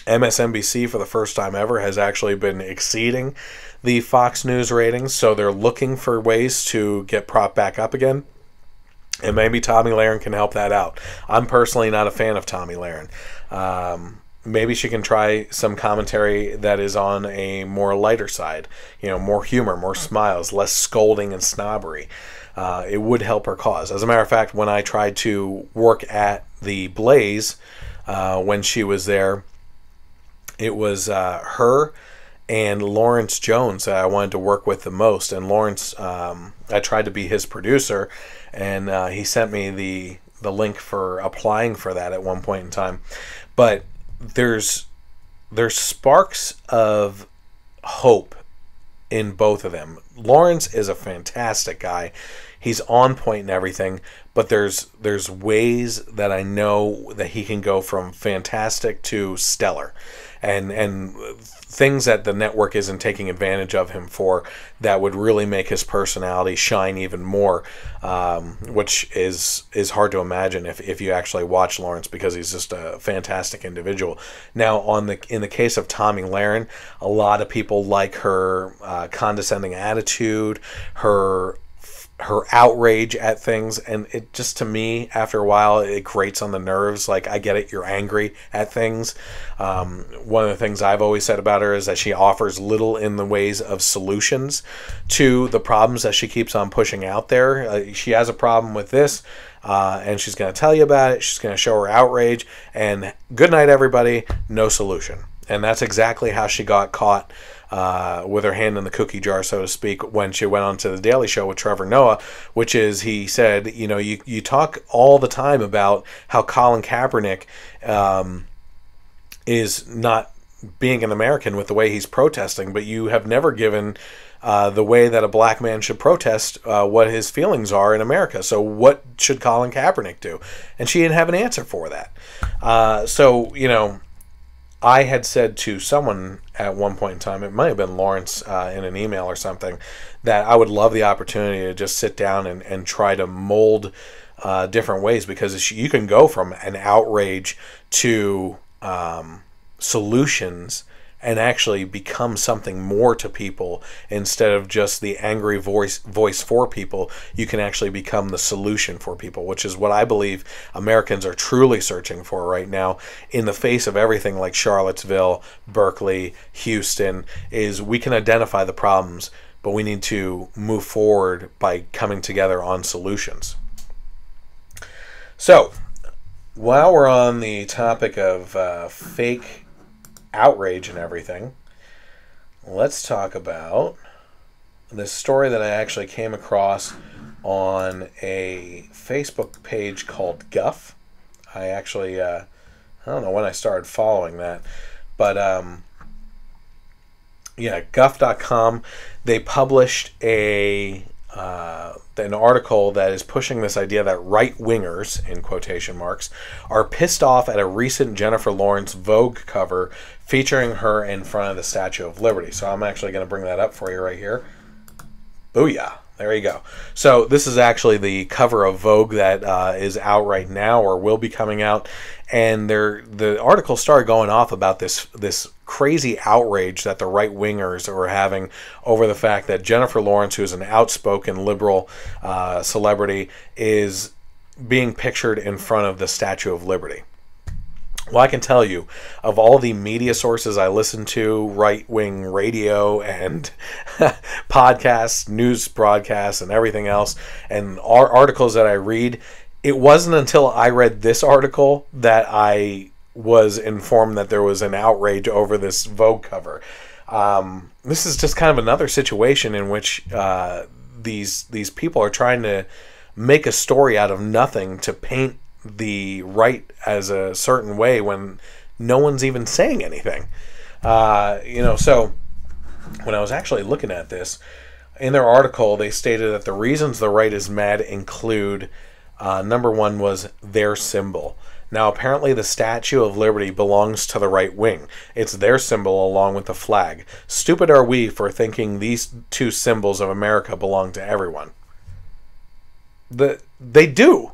MSNBC, for the first time ever, has actually been exceeding the Fox News ratings, so they're looking for ways to get propped back up again, and maybe Tomi Lahren can help that out. I'm personally not a fan of Tomi Lahren. Maybe she can try some commentary that is on a more lighter side, more humor, more smiles, less scolding and snobbery. It would help her cause. As a matter of fact, when I tried to work at the Blaze when she was there, it was her and Lawrence Jones that I wanted to work with the most. And Lawrence, I tried to be his producer, and he sent me the link for applying for that at one point in time. But there's sparks of hope in both of them. Lawrence is a fantastic guy. He's on point and everything, but there's ways that I know that he can go from fantastic to stellar, and things that the network isn't taking advantage of him for that would really make his personality shine even more, which is hard to imagine if you actually watch Lawrence, because he's just a fantastic individual. Now, in the case of Tomi Lahren, a lot of people like her condescending attitude, her outrage at things, and it just, to me, after a while, it grates on the nerves. Like, I get it, you're angry at things. One of the things I've always said about her is that she offers little in the ways of solutions to the problems that she keeps on pushing out there. She has a problem with this, and she's going to tell you about it. She's going to show her outrage, and good night, everybody, no solution. And that's exactly how she got caught with her hand in the cookie jar, so to speak, when she went on to The Daily Show with Trevor Noah, which is, he said, you talk all the time about how Colin Kaepernick is not being an American with the way he's protesting, but you have never given the way that a black man should protest what his feelings are in America. So what should Colin Kaepernick do? And she didn't have an answer for that. I had said to someone at one point in time, it might have been Lawrence in an email or something, that I would love the opportunity to just sit down and try to mold different ways, because you can go from an outrage to solutions and actually become something more to people. Instead of just the angry voice for people, you can actually become the solution for people, which is what I believe Americans are truly searching for right now in the face of everything like Charlottesville, Berkeley, Houston, is we can identify the problems, but we need to move forward by coming together on solutions. So, while we're on the topic of fake outrage and everything, let's talk about this story that I actually came across on a Facebook page called Guff. I actually, I don't know when I started following that, but yeah, Guff.com, they published an article that is pushing this idea that right-wingers, in quotation marks, are pissed off at a recent Jennifer Lawrence Vogue cover featuring her in front of the Statue of Liberty. So I'm actually going to bring that up for you right here. Booyah. There you go. So this is actually the cover of Vogue that is out right now, or will be coming out. And the article started going off about this crazy outrage that the right-wingers are having over the fact that Jennifer Lawrence, who is an outspoken liberal celebrity, is being pictured in front of the Statue of Liberty. Well, I can tell you, of all the media sources I listen to, right-wing radio and podcasts, news broadcasts, and everything else, and articles that I read, it wasn't until I read this article that I was informed that there was an outrage over this Vogue cover. This is just kind of another situation in which these people are trying to make a story out of nothing to paint the right as a certain way when no one's even saying anything. So when I was actually looking at this, in their article, they stated that the reasons the right is mad include, number one was their symbol. Now, apparently the Statue of Liberty belongs to the right wing. It's their symbol along with the flag. Stupid are we for thinking these two symbols of America belong to everyone. They do.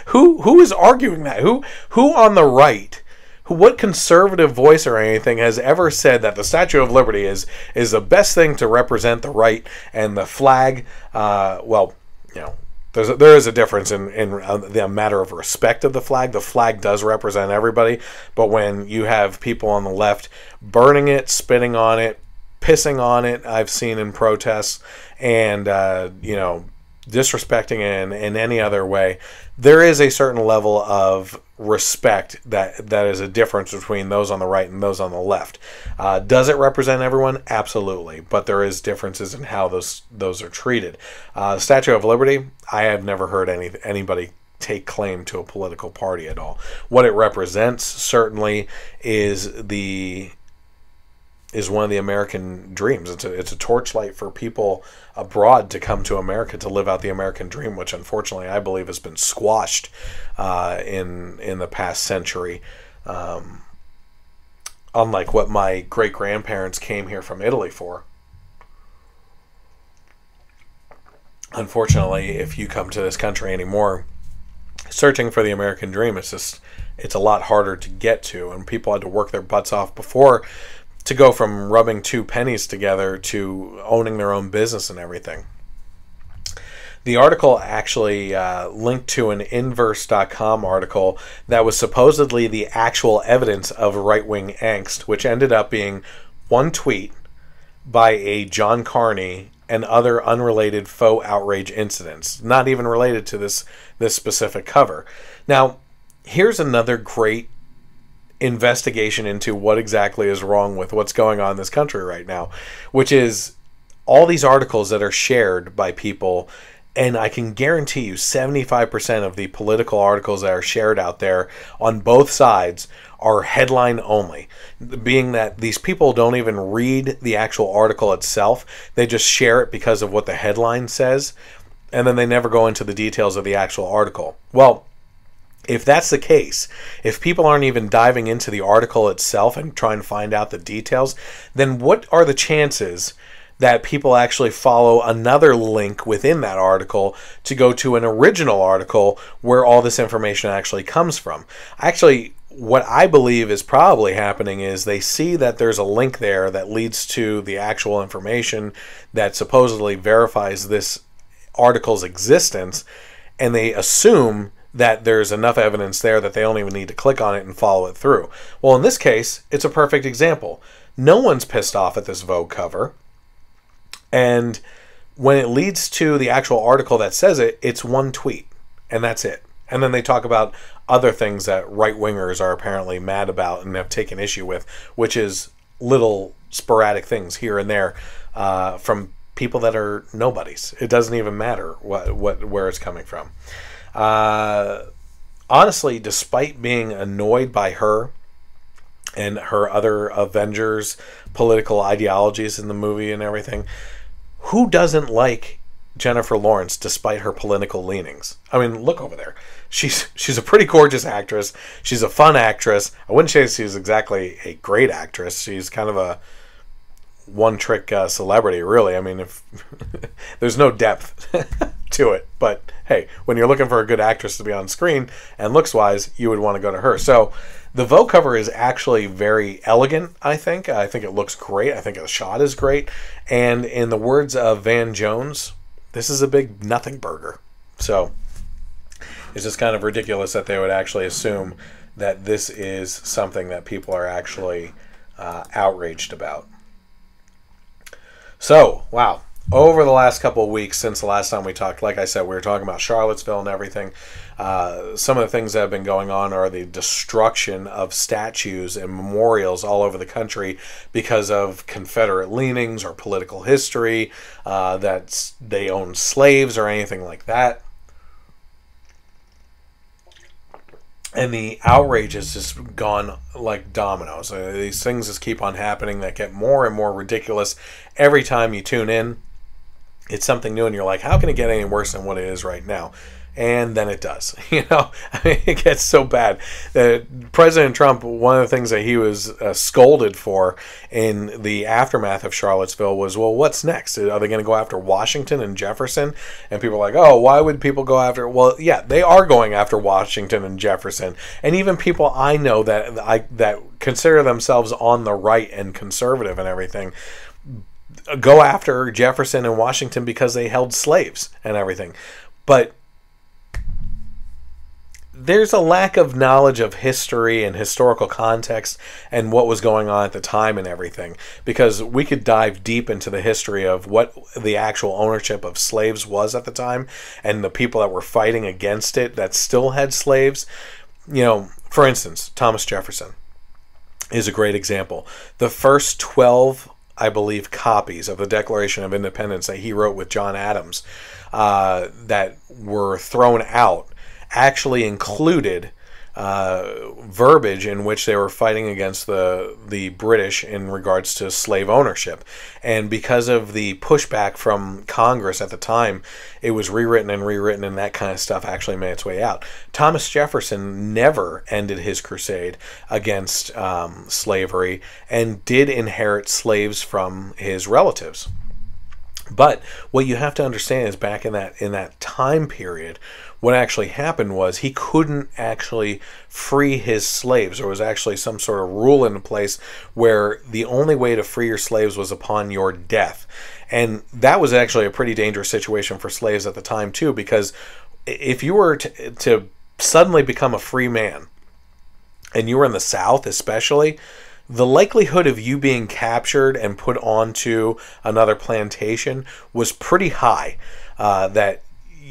Who is arguing that? Who on the right, what conservative voice or anything has ever said that the Statue of Liberty is the best thing to represent the right, and the flag? There is a difference in the matter of respect of the flag. The flag does represent everybody, but when you have people on the left burning it, spitting on it, pissing on it, I've seen in protests, and disrespecting it in any other way, there is a certain level of respect that is a difference between those on the right and those on the left. Does it represent everyone? Absolutely, but there is differences in how those are treated. Statue of Liberty, I have never heard anybody take claim to a political party at all. What it represents certainly is one of the American dreams. It's a torchlight for people abroad to come to America to live out the American dream, which unfortunately I believe has been squashed in the past century. Unlike what my great-grandparents came here from Italy for. Unfortunately, if you come to this country anymore, searching for the American dream, it's a lot harder to get to, and people had to work their butts off before to go from rubbing two pennies together to owning their own business and everything. The article actually linked to an Inverse.com article that was supposedly the actual evidence of right-wing angst, which ended up being one tweet by a John Carney and other unrelated faux outrage incidents, not even related to this specific cover. Now, here's another great investigation into what exactly is wrong with what's going on in this country right now, which is all these articles that are shared by people, and I can guarantee you 75% of the political articles that are shared out there on both sides are headline only, being that these people don't even read the actual article itself. They just share it because of what the headline says, and then they never go into the details of the actual article. Well, if that's the case, if people aren't even diving into the article itself and trying to find out the details, then what are the chances that people actually follow another link within that article to go to an original article where all this information actually comes from? Actually, what I believe is probably happening is they see that there's a link there that leads to the actual information that supposedly verifies this article's existence, and they assume that there's enough evidence there that they don't even need to click on it and follow it through. Well, in this case, it's a perfect example. No one's pissed off at this Vogue cover, and when it leads to the actual article that says it, it's one tweet, and that's it. And then they talk about other things that right-wingers are apparently mad about and have taken issue with, which is little sporadic things here and there from people that are nobodies. It doesn't even matter where it's coming from. Honestly, despite being annoyed by her and her other Avengers political ideologies in the movie and everything, who doesn't like Jennifer Lawrence despite her political leanings? I mean, look over there. She's a pretty gorgeous actress. She's a fun actress. I wouldn't say she's exactly a great actress. She's kind of a one-trick celebrity, really. I mean, if there's no depth to it. But hey, when you're looking for a good actress to be on screen and looks-wise, you would want to go to her. So the Vogue cover is actually very elegant, I think. I think it looks great. I think the shot is great. And in the words of Van Jones, this is a big nothing burger. So it's just kind of ridiculous that they would actually assume that this is something that people are actually outraged about. So, wow. Over the last couple of weeks since the last time we talked, like I said, we were talking about Charlottesville and everything. Some of the things that have been going on are the destruction of statues and memorials all over the country because of Confederate leanings or political history, that they owned slaves or anything like that. And the outrage has just gone like dominoes. These things just keep on happening that get more and more ridiculous every time you tune in. It's something new and you're like, how can it get any worse than what it is right now? And then it does. It gets so bad. President Trump, one of the things that he was scolded for in the aftermath of Charlottesville was, well, what's next? Are they going to go after Washington and Jefferson? And people are like, oh, why would people go after? Well, yeah, they are going after Washington and Jefferson. And even people I know that consider themselves on the right and conservative and everything go after Jefferson and Washington because they held slaves and everything. But there's a lack of knowledge of history and historical context and what was going on at the time and everything, because we could dive deep into the history of what the actual ownership of slaves was at the time and the people that were fighting against it that still had slaves. For instance, Thomas Jefferson is a great example. The first 12, I believe, copies of the Declaration of Independence that he wrote with John Adams that were thrown out actually included verbiage in which they were fighting against the British in regards to slave ownership. And because of the pushback from Congress at the time, it was rewritten, and that kind of stuff actually made its way out. Thomas Jefferson never ended his crusade against slavery and did inherit slaves from his relatives. But what you have to understand is back in that time period, what actually happened was he couldn't actually free his slaves. There was actually some sort of rule in place where the only way to free your slaves was upon your death. And that was actually a pretty dangerous situation for slaves at the time too, because if you were to suddenly become a free man, and you were in the South especially, the likelihood of you being captured and put onto another plantation was pretty high.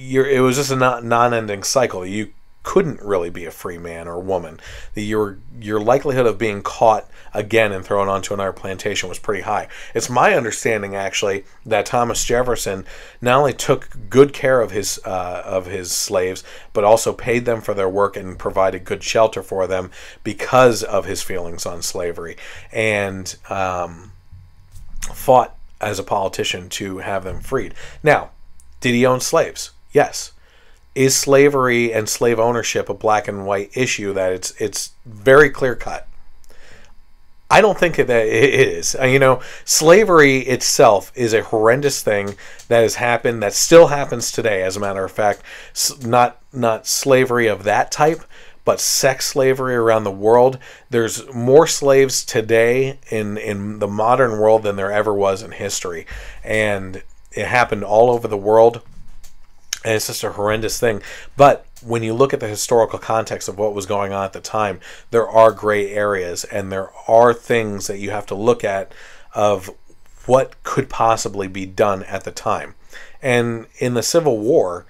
It was just a non-ending cycle. You couldn't really be a free man or woman. Your likelihood of being caught again and thrown onto another plantation was pretty high. It's my understanding, actually, that Thomas Jefferson not only took good care of his slaves, but also paid them for their work and provided good shelter for them because of his feelings on slavery, and fought as a politician to have them freed. Now, did he own slaves? Yes. Is slavery and slave ownership a black and white issue that it's very clear cut? I don't think that it is. Slavery itself is a horrendous thing that has happened, that still happens today, as a matter of fact. Not slavery of that type, but sex slavery around the world. There's more slaves today in the modern world than there ever was in history. And it happened all over the world. And it's just a horrendous thing. But when you look at the historical context of what was going on at the time, there are gray areas, and there are things that you have to look at of what could possibly be done at the time. And in the Civil War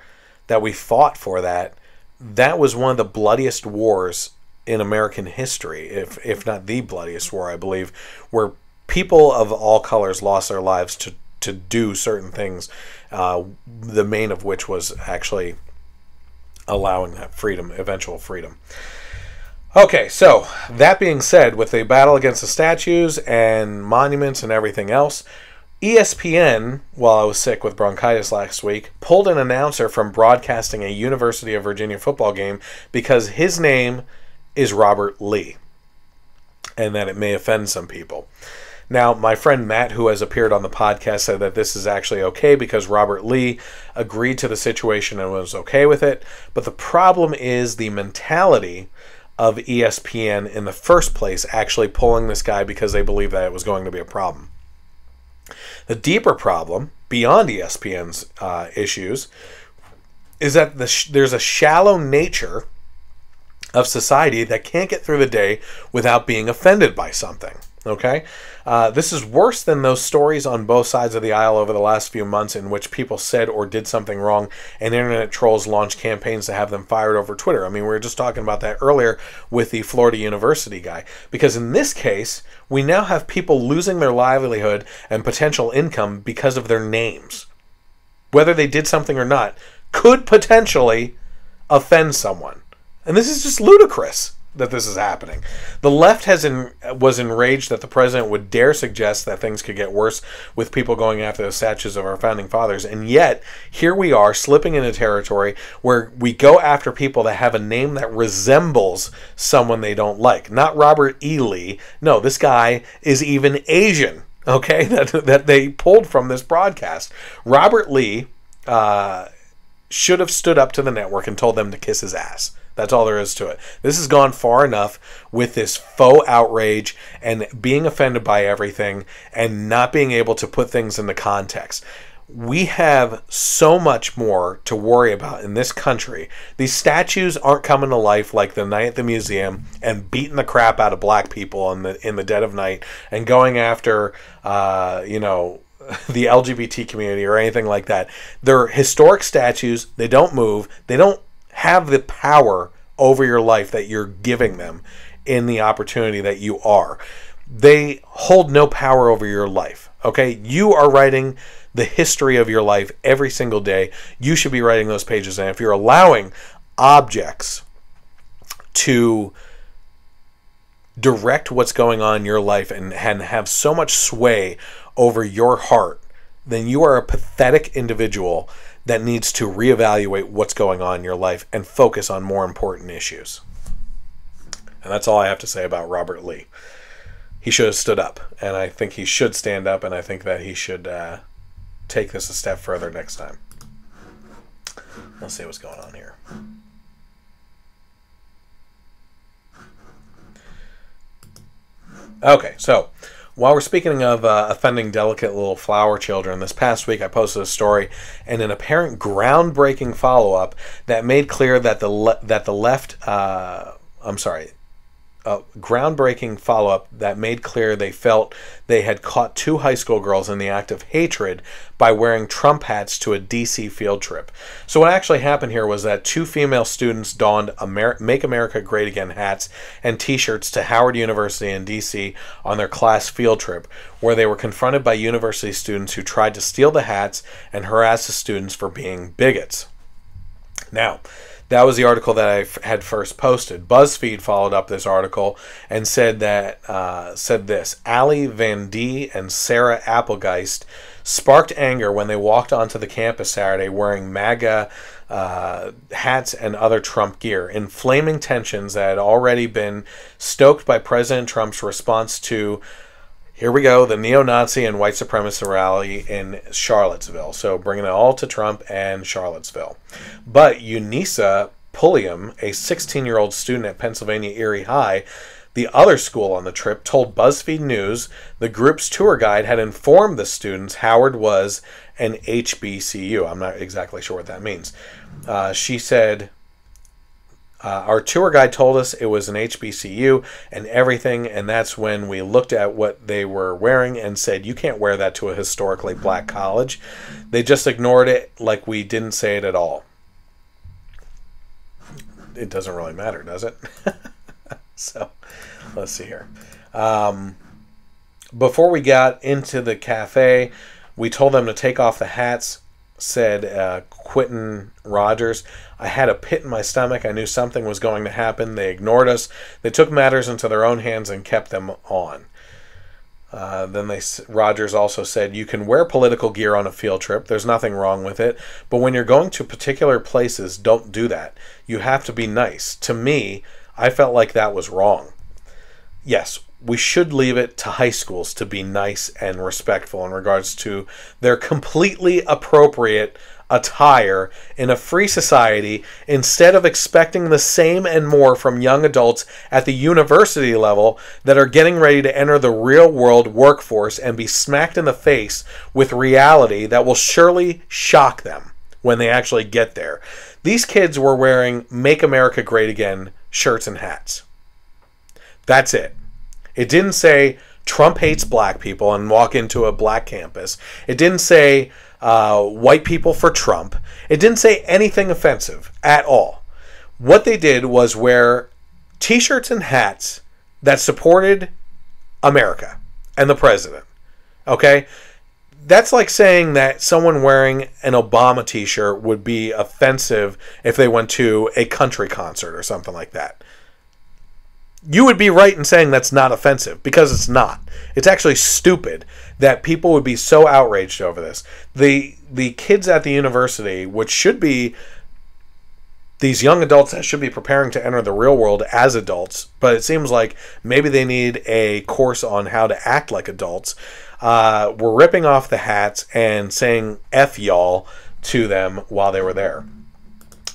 that we fought for, that was one of the bloodiest wars in American history, if not the bloodiest war, I believe, where people of all colors lost their lives to do certain things, the main of which was actually allowing that freedom, eventual freedom. Okay, so that being said, with the battle against the statues and monuments and everything else, ESPN, while I was sick with bronchitis last week, pulled an announcer from broadcasting a University of Virginia football game because his name is Robert Lee, and that it may offend some people. Now, my friend Matt, who has appeared on the podcast, said that this is actually okay because Robert Lee agreed to the situation and was okay with it. But the problem is the mentality of ESPN in the first place actually pulling this guy because they believe that it was going to be a problem. The deeper problem, beyond ESPN's issues, is that there's a shallow nature of society that can't get through the day without being offended by something. Okay? This is worse than those stories on both sides of the aisle over the last few months in which people said or did something wrong and internet trolls launched campaigns to have them fired over Twitter. I mean, we were just talking about that earlier with the Florida University guy. Because in this case, we now have people losing their livelihood and potential income because of their names. Whether they did something or not could potentially offend someone. And this is just ludicrous that this is happening. The left was enraged that the president would dare suggest that things could get worse with people going after the statues of our founding fathers. And yet, here we are slipping into territory where we go after people that have a name that resembles someone they don't like. Not Robert E. Lee. No, this guy is even Asian. Okay, that they pulled from this broadcast. Robert Lee should have stood up to the network and told them to kiss his ass. That's all there is to it. This has gone far enough with this faux outrage and being offended by everything and not being able to put things into context. We have so much more to worry about in this country. These statues aren't coming to life like the night at the museum and beating the crap out of black people in the dead of night and going after, the LGBT community or anything like that. They're historic statues. They don't move. They don't have the power over your life that you're giving them in the opportunity that you are. They hold no power over your life. Okay? You are writing the history of your life every single day. You should be writing those pages. And if you're allowing objects to direct what's going on in your life and have so much sway over your heart, then you are a pathetic individual that needs to reevaluate what's going on in your life and focus on more important issues. And that's all I have to say about Robert Lee. He should have stood up, and I think he should stand up, and I think that he should take this a step further next time. Let's see what's going on here. Okay, so while we're speaking of offending delicate little flower children, this past week I posted a story and an apparent groundbreaking follow-up that made clear that groundbreaking follow-up that made clear they felt they had caught two high school girls in the act of hatred by wearing Trump hats to a D.C. field trip. So what actually happened here was that two female students donned Make America Great Again hats and t-shirts to Howard University in D.C. on their class field trip, where they were confronted by university students who tried to steal the hats and harass the students for being bigots. Now, that was the article that I had first posted. BuzzFeed followed up this article and said this: Ali Van D and Sarah Applegeist sparked anger when they walked onto the campus Saturday wearing MAGA hats and other Trump gear, inflaming tensions that had already been stoked by President Trump's response to, here we go, the neo-Nazi and white supremacist rally in Charlottesville. So bringing it all to Trump and Charlottesville. But Eunisa Pulliam, a 16-year-old student at Pennsylvania Erie High, the other school on the trip, told BuzzFeed News the group's tour guide had informed the students Howard was an HBCU. I'm not exactly sure what that means. She said, our tour guide told us it was an HBCU and everything, and that's when we looked at what they were wearing and said, you can't wear that to a historically black college. They just ignored it like we didn't say it at all. It doesn't really matter, does it? So, let's see here. Before we got into the cafe, we told them to take off the hats, said Quentin Rogers. I had a pit in my stomach. I knew something was going to happen. They ignored us. They took matters into their own hands and kept them on. Rogers also said, you can wear political gear on a field trip. There's nothing wrong with it. But when you're going to particular places, don't do that. You have to be nice. To me, I felt like that was wrong. Yes, we should leave it to high schools to be nice and respectful in regards to their completely appropriate attire in a free society, instead of expecting the same and more from young adults at the university level that are getting ready to enter the real world workforce and be smacked in the face with reality that will surely shock them when they actually get there. These kids were wearing Make America Great Again shirts and hats. That's it. It didn't say Trump hates black people and walk into a black campus. It didn't say white people for Trump. It didn't say anything offensive at all. What they did was wear t-shirts and hats that supported America and the president. Okay? That's like saying that someone wearing an Obama t-shirt would be offensive if they went to a country concert or something like that. You would be right in saying that's not offensive, because it's not. It's actually stupid that people would be so outraged over this. The kids at the university, which should be these young adults that should be preparing to enter the real world as adults, but it seems like maybe they need a course on how to act like adults, were ripping off the hats and saying F y'all to them while they were there.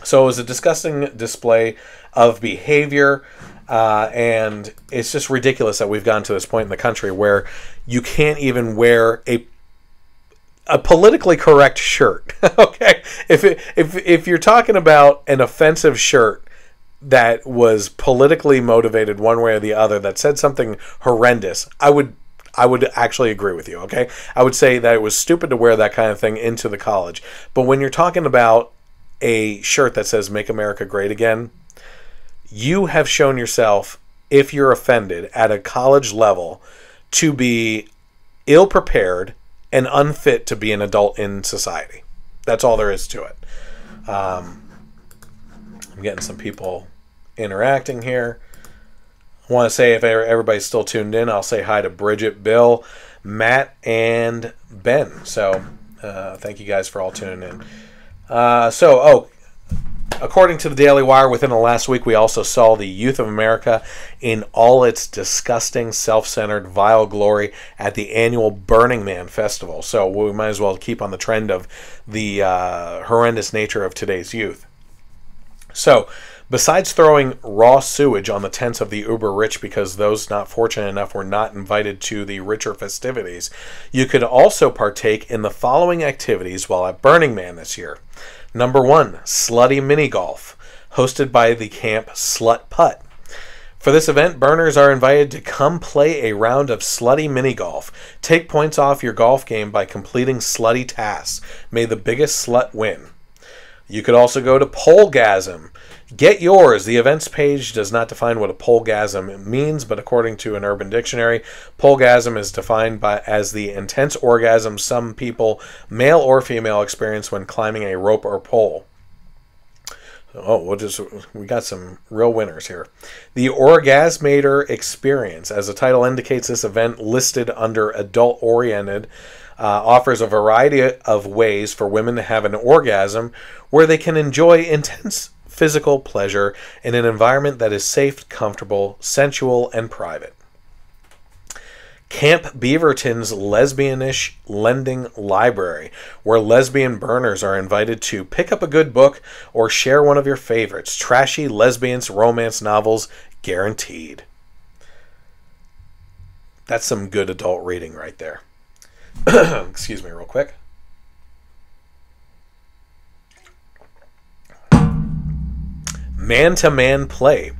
So it was a disgusting display of behavior. And it's just ridiculous that we've gotten to this point in the country where you can't even wear a politically correct shirt. Okay, if you're talking about an offensive shirt that was politically motivated one way or the other, that said something horrendous, I would actually agree with you. Okay, I would say that it was stupid to wear that kind of thing into the college. But when you're talking about a shirt that says "Make America Great Again," you have shown yourself, if you're offended at a college level, to be ill-prepared and unfit to be an adult in society. That's all there is to it. I'm getting some people interacting here. I want to say, if everybody's still tuned in, I'll say hi to Bridget, Bill, Matt, and Ben. So thank you guys for all tuning in. According to the Daily Wire, within the last week, we also saw the youth of America in all its disgusting, self-centered, vile glory at the annual Burning Man festival. So we might as well keep on the trend of the horrendous nature of today's youth. So, besides throwing raw sewage on the tents of the uber-rich because those not fortunate enough were not invited to the richer festivities, you could also partake in the following activities while at Burning Man this year. Number 1, Slutty Mini Golf, hosted by the camp Slut Putt. For this event, burners are invited to come play a round of slutty mini golf. Take points off your golf game by completing slutty tasks. May the biggest slut win. You could also go to Polegasm. Get yours. The events page does not define what a polegasm means, but according to an Urban Dictionary, polegasm is defined as the intense orgasm some people, male or female, experience when climbing a rope or pole. Oh, we got some real winners here. The Orgasmator Experience, as the title indicates, this event listed under adult-oriented, offers a variety of ways for women to have an orgasm where they can enjoy intense physical pleasure in an environment that is safe, comfortable, sensual, and private. Camp Beaverton's Lesbianish Lending Library, where lesbian burners are invited to pick up a good book or share one of your favorites. Trashy lesbians romance novels guaranteed. That's some good adult reading right there. Excuse me real quick. Man-to-Man play,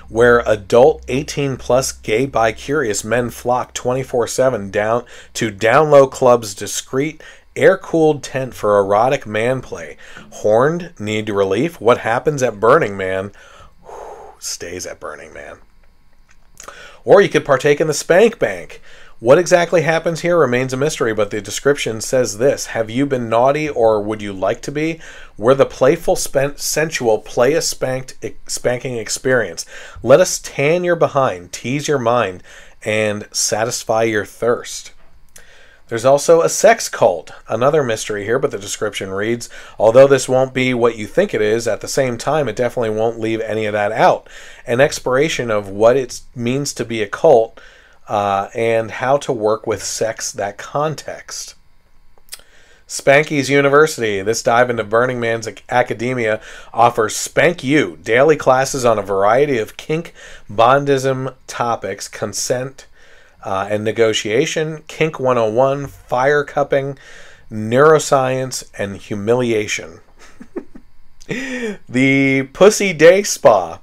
where adult 18-plus gay bi-curious men flock 24/7 down to Down Low Club's discreet, air-cooled tent for erotic man play. Horned? Need relief? What happens at Burning Man stays at Burning Man. Or you could partake in the Spank Bank. What exactly happens here remains a mystery, but the description says this: have you been naughty, or would you like to be? We're the playful, sensual, play a spanking experience. Let us tan your behind, tease your mind, and satisfy your thirst. There's also a sex cult. Another mystery here, but the description reads, although this won't be what you think it is, at the same time, it definitely won't leave any of that out. An exploration of what it means to be a cult, and how to work with sex, that context. Spanky's University. This dive into Burning Man's academia offers Spank You, daily classes on a variety of kink, bondism topics, consent and negotiation, kink 101, fire cupping, neuroscience, and humiliation. The Pussy Day Spa.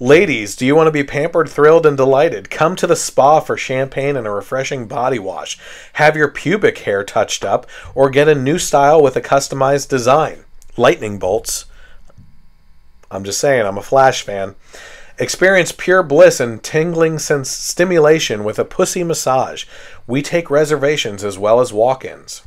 Ladies, do you want to be pampered, thrilled, and delighted? Come to the spa for champagne and a refreshing body wash. Have your pubic hair touched up, or get a new style with a customized design. Lightning bolts. I'm just saying, I'm a Flash fan. Experience pure bliss and tingling stimulation with a pussy massage. We take reservations as well as walk-ins.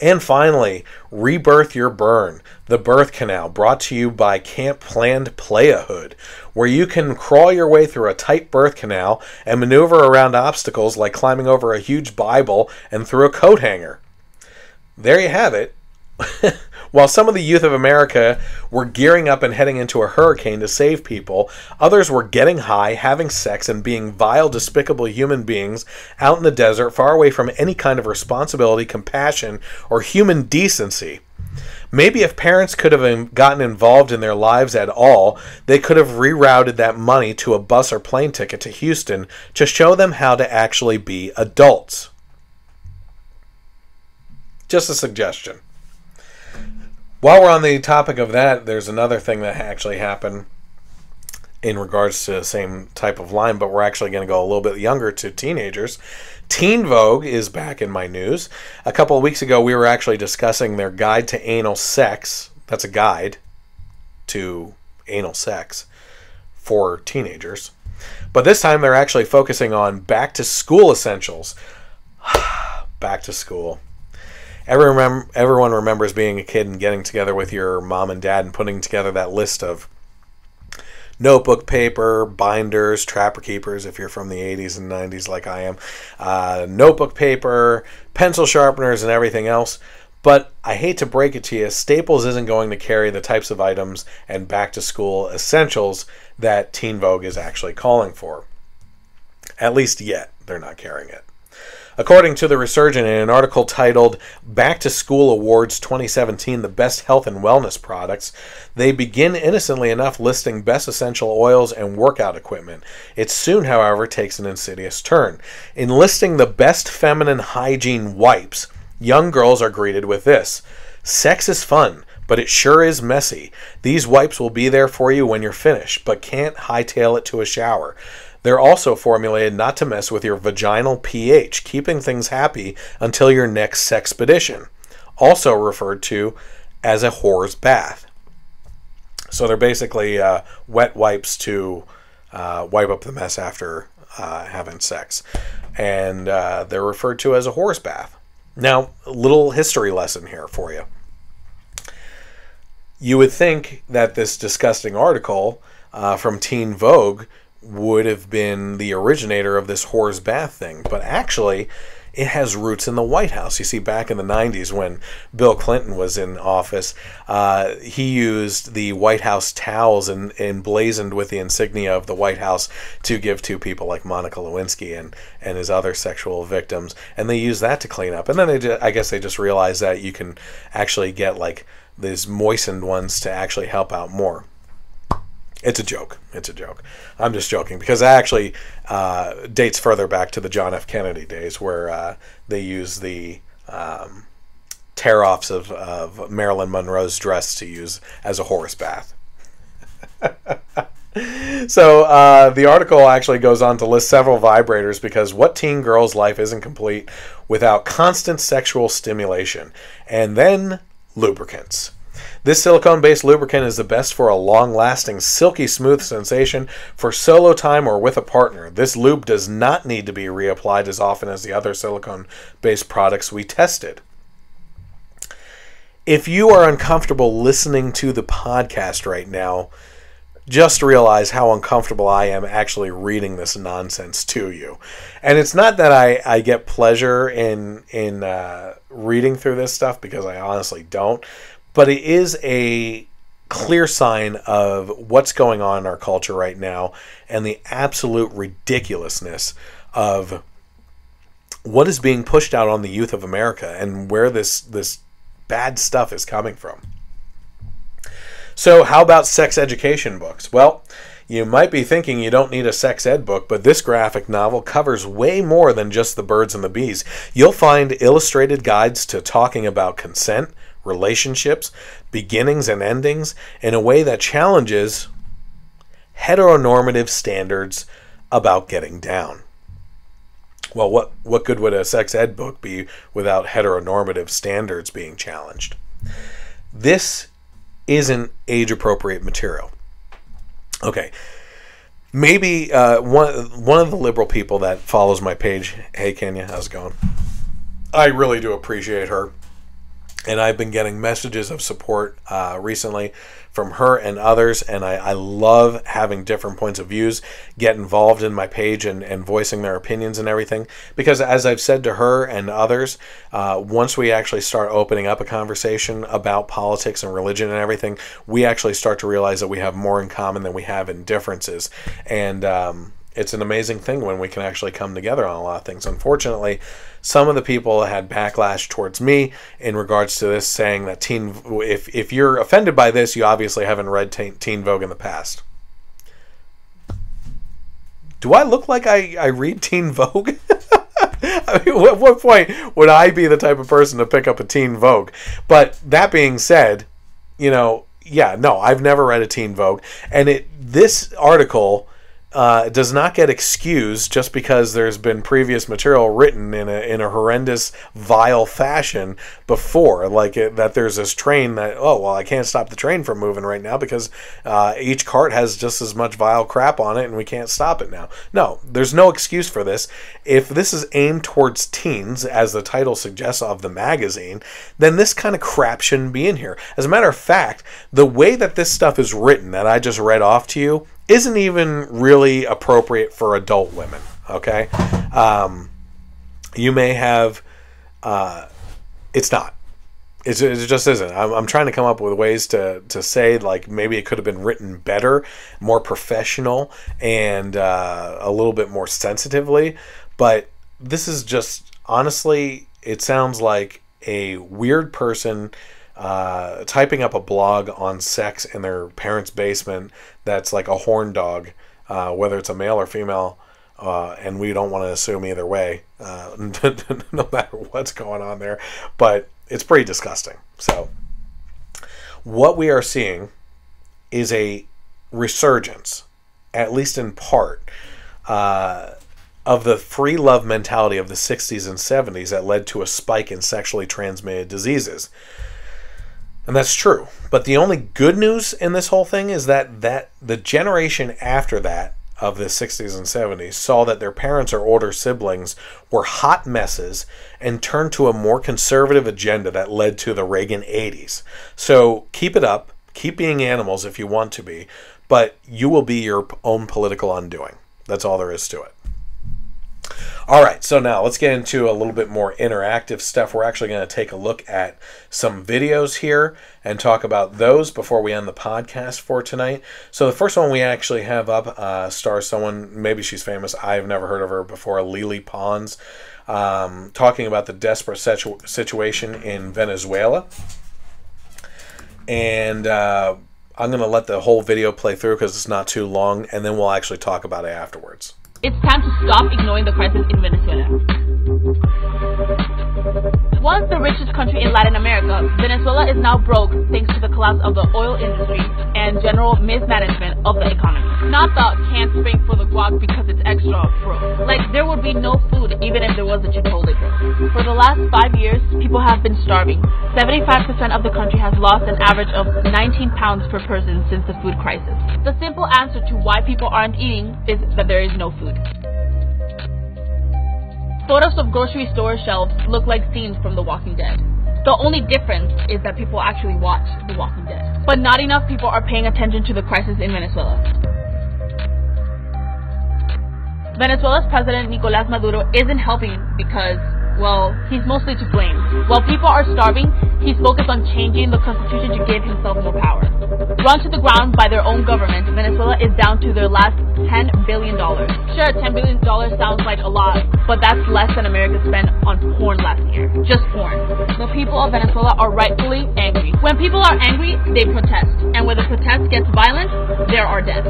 And finally, rebirth your burn, the birth canal, brought to you by Camp Planned Playahood, where you can crawl your way through a tight birth canal and maneuver around obstacles like climbing over a huge Bible and through a coat hanger. There you have it. While some of the youth of America were gearing up and heading into a hurricane to save people, others were getting high, having sex, and being vile, despicable human beings out in the desert, far away from any kind of responsibility, compassion, or human decency. Maybe if parents could have gotten involved in their lives at all, they could have rerouted that money to a bus or plane ticket to Houston to show them how to actually be adults. Just a suggestion. While we're on the topic of that, there's another thing that actually happened in regards to the same type of line, but we're actually going to go a little bit younger to teenagers. Teen Vogue is back in my news. A couple of weeks ago, we were actually discussing their guide to anal sex. That's a guide to anal sex for teenagers. But this time, they're actually focusing on back-to-school essentials. Back to school. Everyone remembers being a kid and getting together with your mom and dad and putting together that list of notebook paper, binders, trapper keepers, if you're from the 80s and 90s like I am, notebook paper, pencil sharpeners, and everything else. But I hate to break it to you, Staples isn't going to carry the types of items and back-to-school essentials that Teen Vogue is actually calling for. At least yet, they're not carrying it. According to The Resurgent, in an article titled Back to School Awards 2017, the best health and wellness products, they begin innocently enough listing best essential oils and workout equipment. It soon, however, takes an insidious turn. In listing the best feminine hygiene wipes, young girls are greeted with this: sex is fun, but it sure is messy. These wipes will be there for you when you're finished, but can't hightail it to a shower. They're also formulated not to mess with your vaginal pH, keeping things happy until your next sexpedition, also referred to as a whore's bath. So they're basically wet wipes to wipe up the mess after having sex. And they're referred to as a whore's bath. Now, a little history lesson here for you. You would think that this disgusting article from Teen Vogue would have been the originator of this whore's bath thing, but actually it has roots in the White House. You see, back in the 90s when Bill Clinton was in office, he used the White House towels and emblazoned with the insignia of the White House to give to people like Monica Lewinsky and his other sexual victims, and they used that to clean up. And then I guess they just realized that you can actually get like these moistened ones to actually help out more. It's a joke. It's a joke. I'm just joking because it actually dates further back to the John F. Kennedy days where they used the tear-offs of Marilyn Monroe's dress to use as a whore's bath. So the article actually goes on to list several vibrators because what teen girl's life isn't complete without constant sexual stimulation? And then lubricants. This silicone-based lubricant is the best for a long-lasting, silky smooth sensation for solo time or with a partner. This lube does not need to be reapplied as often as the other silicone-based products we tested. If you are uncomfortable listening to the podcast right now, just realize how uncomfortable I am actually reading this nonsense to you. And it's not that I get pleasure in reading through this stuff, because I honestly don't. But it is a clear sign of what's going on in our culture right now and the absolute ridiculousness of what is being pushed out on the youth of America and where this bad stuff is coming from. So how about sex education books? Well, you might be thinking you don't need a sex ed book, but this graphic novel covers way more than just the birds and the bees. You'll find illustrated guides to talking about consent, relationships, beginnings and endings in a way that challenges heteronormative standards about getting down. Well, what good would a sex ed book be without heteronormative standards being challenged? This isn't age-appropriate material. Okay, maybe one of the liberal people that follows my page, hey Kenya, how's it going? I really do appreciate her. And I've been getting messages of support recently from her and others, and I love having different points of views get involved in my page and voicing their opinions and everything. Because as I've said to her and others, once we actually start opening up a conversation about politics and religion and everything, we actually start to realize that we have more in common than we have in differences. And it's an amazing thing when we can actually come together on a lot of things. Unfortunately, some of the people had backlash towards me in regards to this, saying that if you're offended by this, you obviously haven't read Teen Vogue in the past. Do I look like I read Teen Vogue? I mean, at what point would I be the type of person to pick up a Teen Vogue? But that being said, yeah, no, I've never read a Teen Vogue, and this article does not get excused just because there's been previous material written in a horrendous, vile fashion before, that there's this train that, oh, well, I can't stop the train from moving right now because each cart has just as much vile crap on it and we can't stop it now. No, there's no excuse for this. If this is aimed towards teens, as the title suggests of the magazine, then this kind of crap shouldn't be in here. As a matter of fact, the way that this stuff is written that I just read off to you isn't even really appropriate for adult women, okay? You may have... it's not. It just isn't. I'm trying to come up with ways to say, maybe it could have been written better, more professional, and a little bit more sensitively. But this is just... Honestly, it sounds like a weird person... typing up a blog on sex in their parents' basement that's like a horn dog, whether it's a male or female, and we don't want to assume either way, no matter what's going on there, but it's pretty disgusting. So what we are seeing is a resurgence, at least in part, of the free love mentality of the 60s and 70s that led to a spike in sexually transmitted diseases. And that's true. But the only good news in this whole thing is that the generation after that, of the 60s and 70s, saw that their parents or older siblings were hot messes and turned to a more conservative agenda that led to the Reagan 80s. So keep it up. Keep being animals if you want to be. But you will be your own political undoing. That's all there is to it. All right, so now let's get into a little bit more interactive stuff. We're actually going to take a look at some videos here and talk about those before we end the podcast for tonight. So the first one we actually have up stars someone, maybe she's famous, I've never heard of her before, Lily Pons, talking about the desperate situation in Venezuela. And I'm going to let the whole video play through because it's not too long, and then we'll actually talk about it afterwards. It's time to stop ignoring the crisis in Venezuela. Once the richest country in Latin America, Venezuela is now broke thanks to the collapse of the oil industry and general mismanagement of the economy. Not the can't spring for the guac because it's extra broke. Like, there would be no food even if there was a Chipotle grill. For the last 5 years, people have been starving. 75% of the country has lost an average of 19 pounds per person since the food crisis. The simple answer to why people aren't eating is that there is no food. Photos of grocery store shelves look like scenes from The Walking Dead. The only difference is that people actually watch The Walking Dead. But not enough people are paying attention to the crisis in Venezuela. Venezuela's president, Nicolás Maduro, isn't helping because, well, he's mostly to blame. While people are starving, he's focused on changing the constitution to give himself more power. Run to the ground by their own government, Venezuela is down to their last $10 billion. Sure, $10 billion sounds like a lot, but that's less than America spent on porn last year. Just porn. The people of Venezuela are rightfully angry. When people are angry, they protest. And when the protest gets violent, there are deaths.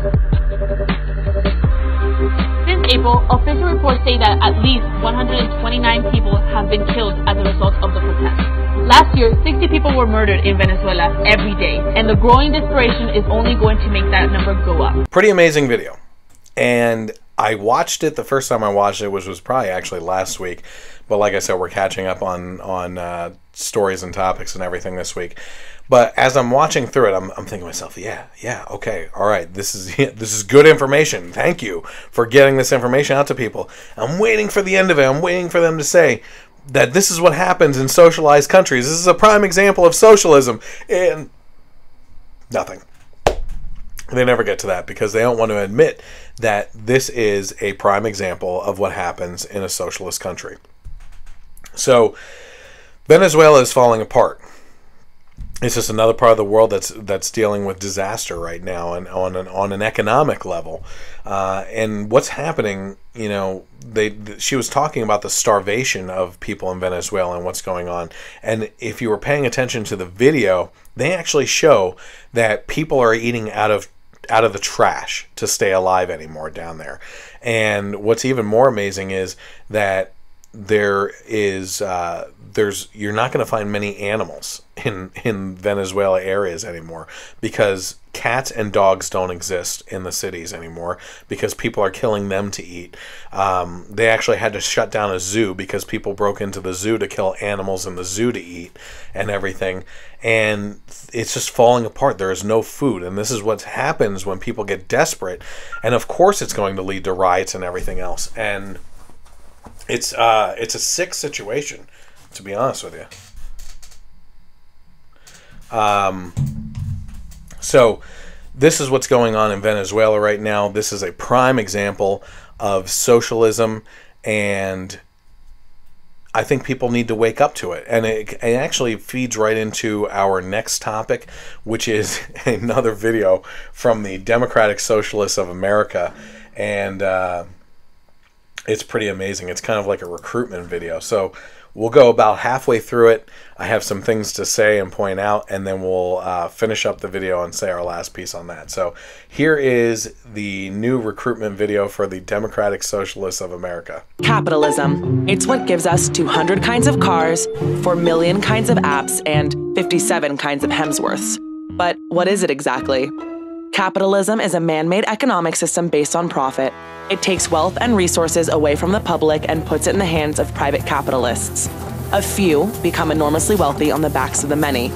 Since April, official reports say that at least 129 people have been killed as a result of the protests. Last year, 60 people were murdered in Venezuela every day, and the growing desperation is only going to make that number go up. Pretty amazing video. And I watched it, the first time I watched it, which was probably actually last week. But like I said, we're catching up on stories and topics and everything this week. But as I'm watching through it, I'm thinking to myself, yeah, okay, all right, this is good information. Thank you for getting this information out to people. I'm waiting for the end of it. I'm waiting for them to say that this is what happens in socialized countries. This is a prime example of socialism. And nothing. They never get to that because they don't want to admit that this is a prime example of what happens in a socialist country. So Venezuela is falling apart. It's just another part of the world that's dealing with disaster right now, and on an economic level. And what's happening, you know, she was talking about the starvation of people in Venezuela and what's going on. And if you were paying attention to the video, they actually show that people are eating out of the trash to stay alive anymore down there. And what's even more amazing is that you're not going to find many animals in Venezuela areas anymore, because cats and dogs don't exist in the cities anymore because people are killing them to eat. They actually had to shut down a zoo because people broke into the zoo to kill animals in the zoo to eat and everything. And it's just falling apart. There is no food. And this is what happens when people get desperate. And of course it's going to lead to riots and everything else. And it's a sick situation, to be honest with you. So this is what's going on in Venezuela right now. This is a prime example of socialism, and I think people need to wake up to it. And it actually feeds right into our next topic, which is another video from the Democratic Socialists of America. And it's pretty amazing. It's kind of like a recruitment video. So we'll go about halfway through it. I have some things to say and point out, and then we'll finish up the video and say our last piece on that. So here is the new recruitment video for the Democratic Socialists of America. Capitalism. It's what gives us 200 kinds of cars, 4 million kinds of apps, and 57 kinds of Hemsworths. But what is it exactly? Capitalism is a man-made economic system based on profit. It takes wealth and resources away from the public and puts it in the hands of private capitalists. A few become enormously wealthy on the backs of the many.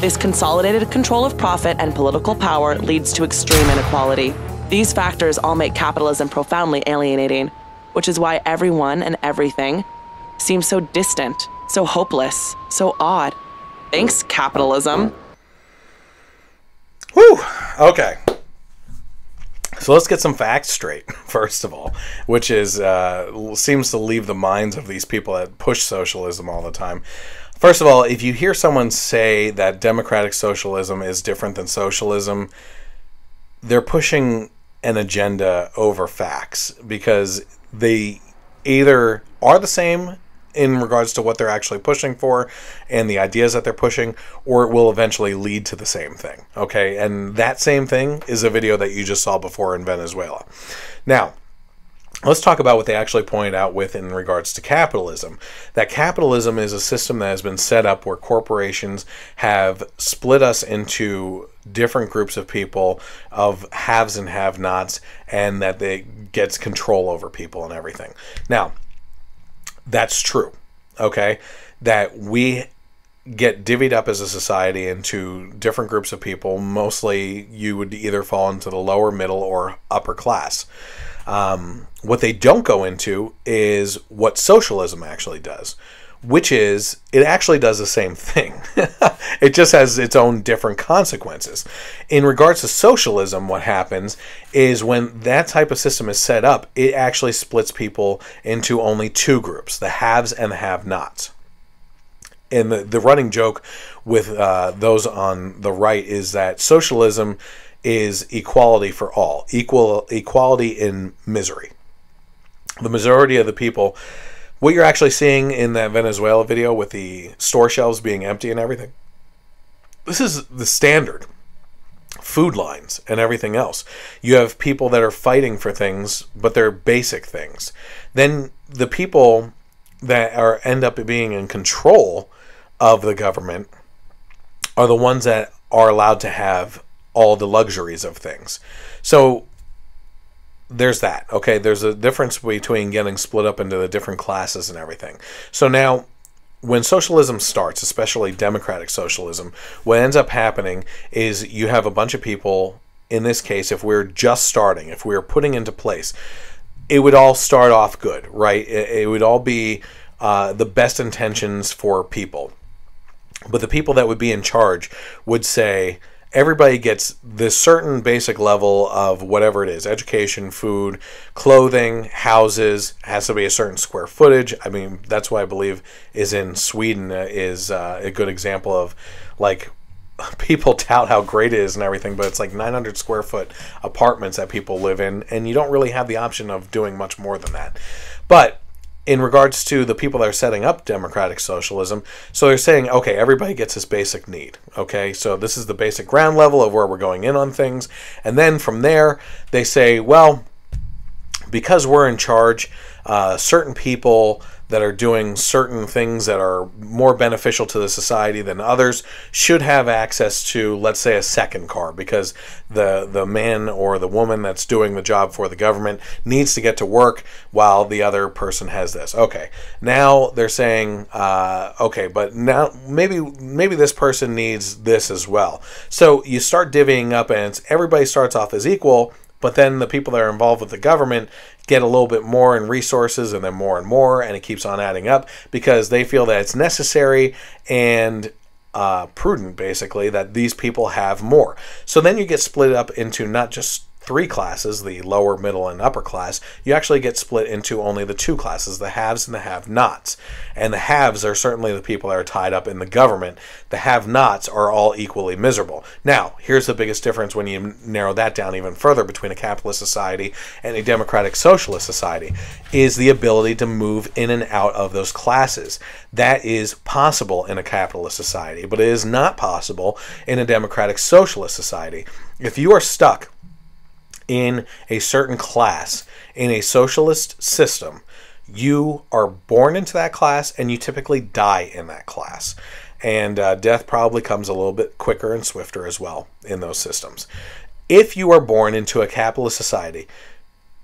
This consolidated control of profit and political power leads to extreme inequality. These factors all make capitalism profoundly alienating, which is why everyone and everything seems so distant, so hopeless, so odd. Thanks, capitalism. Whew. Okay. So let's get some facts straight, first of all, which is seems to leave the minds of these people that push socialism all the time. First of all, if you hear someone say that democratic socialism is different than socialism, they're pushing an agenda over facts, because they either are the same in regards to what they're actually pushing for and the ideas that they're pushing, or it will eventually lead to the same thing. Okay, and that same thing is a video that you just saw before in Venezuela. Now, let's talk about what they actually pointed out with in regards to capitalism. That capitalism is a system that has been set up where corporations have split us into different groups of people, of haves and have-nots, and that they gets control over people and everything. Now, that's true, okay? That we get divvied up as a society into different groups of people. Mostly you would either fall into the lower, middle, or upper class. What they don't go into is what socialism actually does, which is it actually does the same thing. It just has its own different consequences. In regards to socialism, what happens is when that type of system is set up, it actually splits people into only two groups, the haves and the have-nots. And the running joke with those on the right is that socialism is equality for all, equality in misery. The majority of the people, what you're actually seeing in that Venezuela video with the store shelves being empty and everything, this is the standard food lines and everything else. You have people that are fighting for things, but they're basic things. Then the people that end up being in control of the government are the ones that are allowed to have all the luxuries of things. So there's that. Okay, there's a difference between getting split up into the different classes and everything. So now, when socialism starts, especially democratic socialism, what ends up happening is you have a bunch of people, in this case, if we're just starting, if we're putting into place, it would all start off good, right? It would all be the best intentions for people. But the people that would be in charge would say, everybody gets this certain basic level of whatever it is, education, food, clothing, houses, has to be a certain square footage. I mean, that's why I believe is in Sweden is a good example of, like, people tout how great it is and everything, but it's like 900 square foot apartments that people live in, and you don't really have the option of doing much more than that. But in regards to the people that are setting up democratic socialism, so they're saying, okay, everybody gets this basic need. Okay, so this is the basic ground level of where we're going in on things. And then from there, they say, well, because we're in charge, certain people that are doing certain things that are more beneficial to the society than others should have access to, let's say, a second car, because the man or the woman that's doing the job for the government needs to get to work while the other person has this. Okay, now they're saying, okay, but now maybe this person needs this as well. So you start divvying up, and everybody starts off as equal, but then the people that are involved with the government get a little bit more in resources, and then more, and it keeps on adding up because they feel that it's necessary and prudent, basically, that these people have more. So then you get split up into not just three classes, the lower, middle, and upper class. You actually get split into only the two classes, the haves and the have-nots. And the haves are certainly the people that are tied up in the government. The have-nots are all equally miserable. Now, here's the biggest difference when you narrow that down even further between a capitalist society and a democratic socialist society, is the ability to move in and out of those classes. That is possible in a capitalist society, but it is not possible in a democratic socialist society. If you are stuck in a certain class in a socialist system, you are born into that class and you typically die in that class. And death probably comes a little bit quicker and swifter as well in those systems. If you are born into a capitalist society,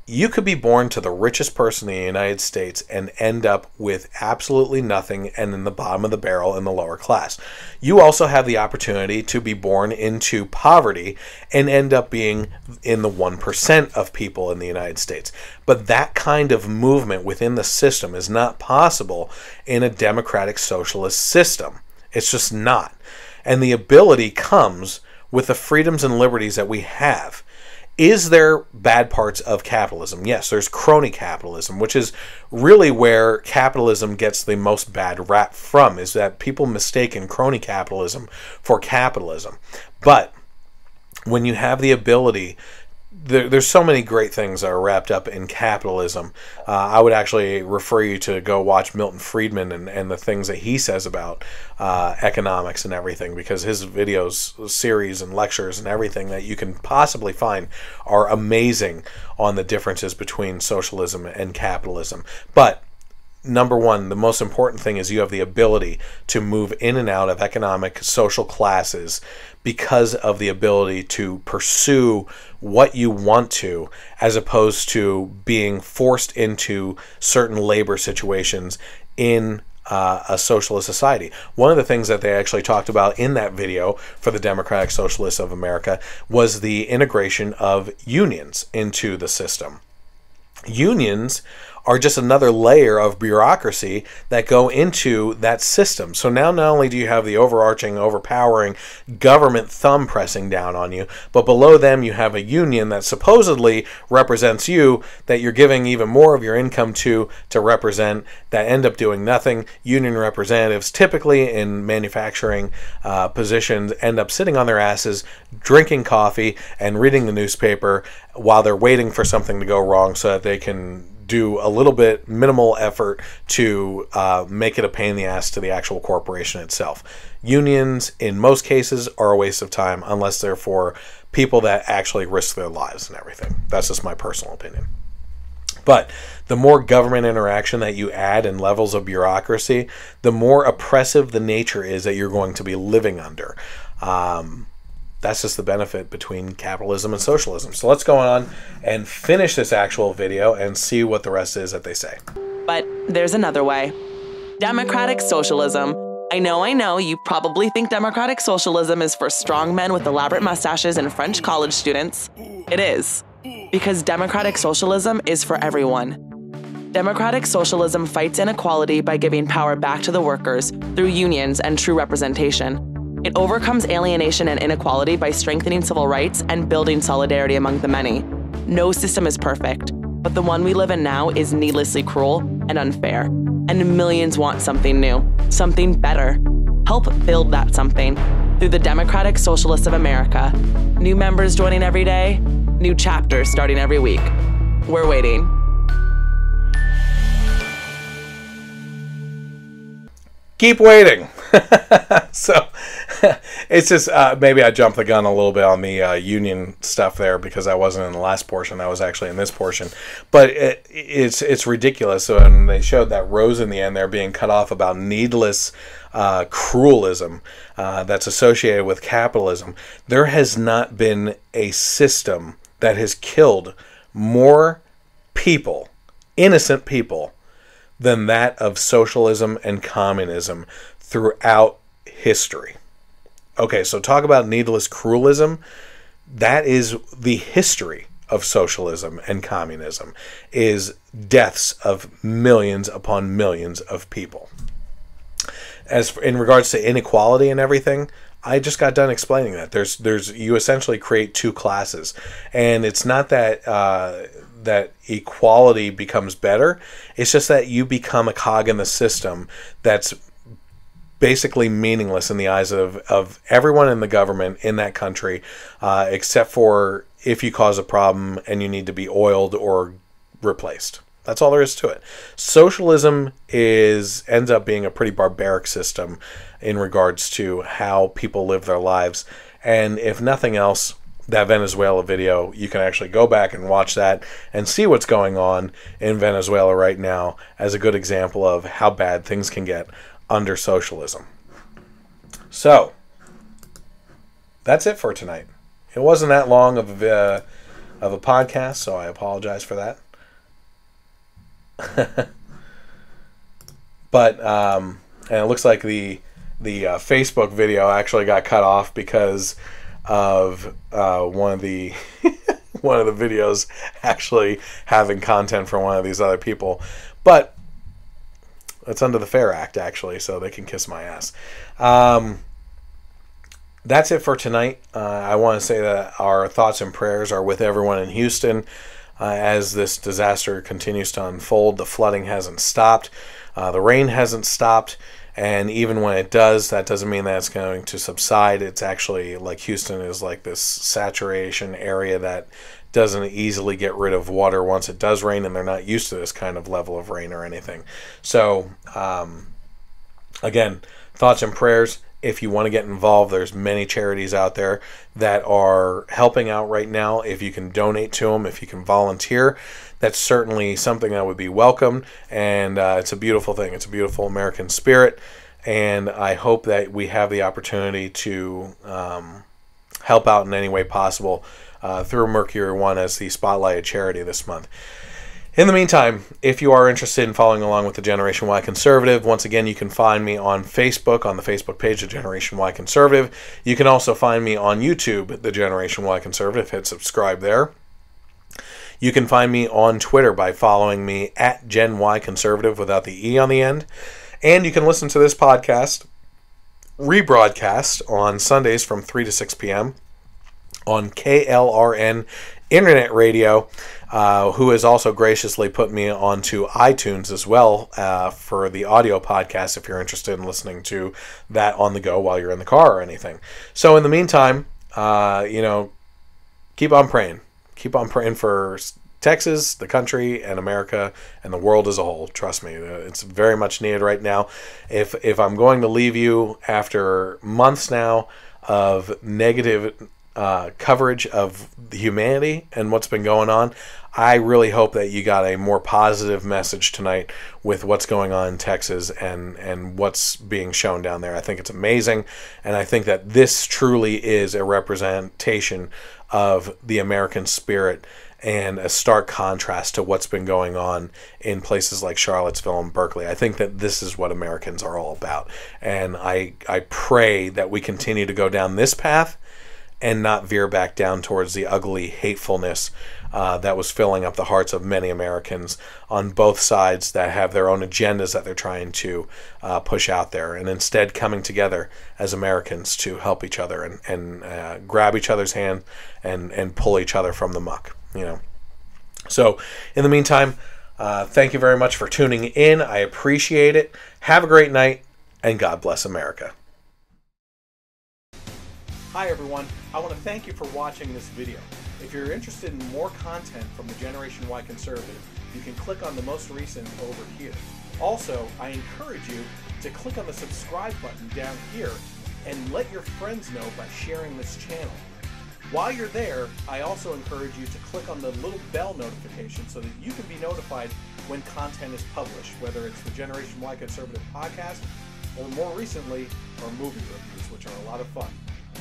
you could be born to the richest person in the United States and end up with absolutely nothing and in the bottom of the barrel in the lower class. You also have the opportunity to be born into poverty and end up being in the 1% of people in the United States. But that kind of movement within the system is not possible in a democratic socialist system. It's just not. And the ability comes with the freedoms and liberties that we have. Is there bad parts of capitalism? Yes, there's crony capitalism, which is really where capitalism gets the most bad rap from, is that people mistaken crony capitalism for capitalism. But when you have the ability, there's so many great things that are wrapped up in capitalism. I would actually refer you to go watch Milton Friedman and the things that he says about economics and everything, because his videos, series, and lectures and everything that you can possibly find are amazing on the differences between socialism and capitalism. But number one, the most important thing is you have the ability to move in and out of economic, social classes because of the ability to pursue what you want to, as opposed to being forced into certain labor situations in a socialist society. One of the things that they actually talked about in that video for the Democratic Socialists of America was the integration of unions into the system. Unions are just another layer of bureaucracy that go into that system. So now not only do you have the overarching, overpowering government thumb pressing down on you, but below them you have a union that supposedly represents you, that you're giving even more of your income to represent, that end up doing nothing. Union representatives, typically in manufacturing positions, end up sitting on their asses, drinking coffee and reading the newspaper while they're waiting for something to go wrong so that they can do a little bit minimal effort to make it a pain in the ass to the actual corporation itself. Unions, in most cases, are a waste of time unless they're for people that actually risk their lives and everything. That's just my personal opinion. But the more government interaction that you add and levels of bureaucracy, the more oppressive the nature is that you're going to be living under. That's just the benefit between capitalism and socialism. So let's go on and finish this actual video and see what the rest is that they say. But there's another way. Democratic socialism. I know, you probably think democratic socialism is for strong men with elaborate mustaches and French college students. It is. Because democratic socialism is for everyone. Democratic socialism fights inequality by giving power back to the workers through unions and true representation. It overcomes alienation and inequality by strengthening civil rights and building solidarity among the many. No system is perfect, but the one we live in now is needlessly cruel and unfair. And millions want something new, something better. Help build that something through the Democratic Socialists of America. New members joining every day, new chapters starting every week. We're waiting. Keep waiting. So it's just maybe I jumped the gun a little bit on the union stuff there because I wasn't in the last portion. I was actually in this portion. But it's ridiculous. When they showed that rose in the end there being cut off about needless cruelism that's associated with capitalism, there has not been a system that has killed more people, innocent people, than that of socialism and communism throughout history. Okay, so talk about needless cruelism. That is the history of socialism and communism, is deaths of millions upon millions of people. As in regards to inequality and everything, I just got done explaining that. You essentially create two classes, and it's not that that equality becomes better. It's just that you become a cog in the system that's basically meaningless in the eyes of everyone in the government in that country, except for if you cause a problem and you need to be oiled or replaced. That's all there is to it. Socialism ends up being a pretty barbaric system in regards to how people live their lives. And if nothing else, that Venezuela video, you can actually go back and watch that and see what's going on in Venezuela right now as a good example of how bad things can get under socialism. So, that's it for tonight. It wasn't that long of a podcast, so I apologize for that. But and it looks like the Facebook video actually got cut off because of one of the one of the videos actually having content from one of these other people, but it's under the Fair Act actually, so they can kiss my ass. That's it for tonight. I want to say that our thoughts and prayers are with everyone in Houston as this disaster continues to unfold. The flooding hasn't stopped. The rain hasn't stopped. And even when it does, that doesn't mean that it's going to subside. It's actually like Houston is like this saturation area that doesn't easily get rid of water once it does rain, and they're not used to this kind of level of rain or anything. So, again, thoughts and prayers. If you want to get involved, there's many charities out there that are helping out right now. If you can donate to them, if you can volunteer, that's certainly something that would be welcomed. And it's a beautiful thing. It's a beautiful American spirit. And I hope that we have the opportunity to help out in any way possible through Mercury One as the spotlighted charity this month. In the meantime, if you are interested in following along with the Generation Y Conservative, once again, you can find me on Facebook, on the Facebook page, The Generation Y Conservative. You can also find me on YouTube, The Generation Y Conservative. Hit subscribe there. You can find me on Twitter by following me at Gen Y Conservative without the E on the end. And you can listen to this podcast rebroadcast on Sundays from 3 to 6 p.m. on KLRN Internet Radio, who has also graciously put me onto iTunes as well for the audio podcast if you're interested in listening to that on the go while you're in the car or anything. So in the meantime, keep on praying. Keep on praying for Texas, the country, and America, and the world as a whole. Trust me, it's very much needed right now. If I'm going to leave you after months now of negative coverage of humanity and what's been going on, I really hope that you got a more positive message tonight with what's going on in Texas and what's being shown down there. I think it's amazing, and I think that this truly is a representation of the American spirit and a stark contrast to what's been going on in places like Charlottesville and Berkeley. I think that this is what Americans are all about, and I pray that we continue to go down this path and not veer back down towards the ugly hatefulness that was filling up the hearts of many Americans on both sides that have their own agendas that they're trying to push out there, and instead coming together as Americans to help each other and grab each other's hand and pull each other from the muck. So in the meantime, thank you very much for tuning in. I appreciate it. Have a great night, and God bless America. Hi everyone, I want to thank you for watching this video. If you're interested in more content from the Generation Y Conservative, you can click on the most recent over here. Also, I encourage you to click on the subscribe button down here and let your friends know by sharing this channel. While you're there, I also encourage you to click on the little bell notification so that you can be notified when content is published, whether it's the Generation Y Conservative podcast or more recently, our movie reviews, which are a lot of fun.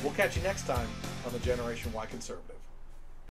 We'll catch you next time on the Generation Y Conservative.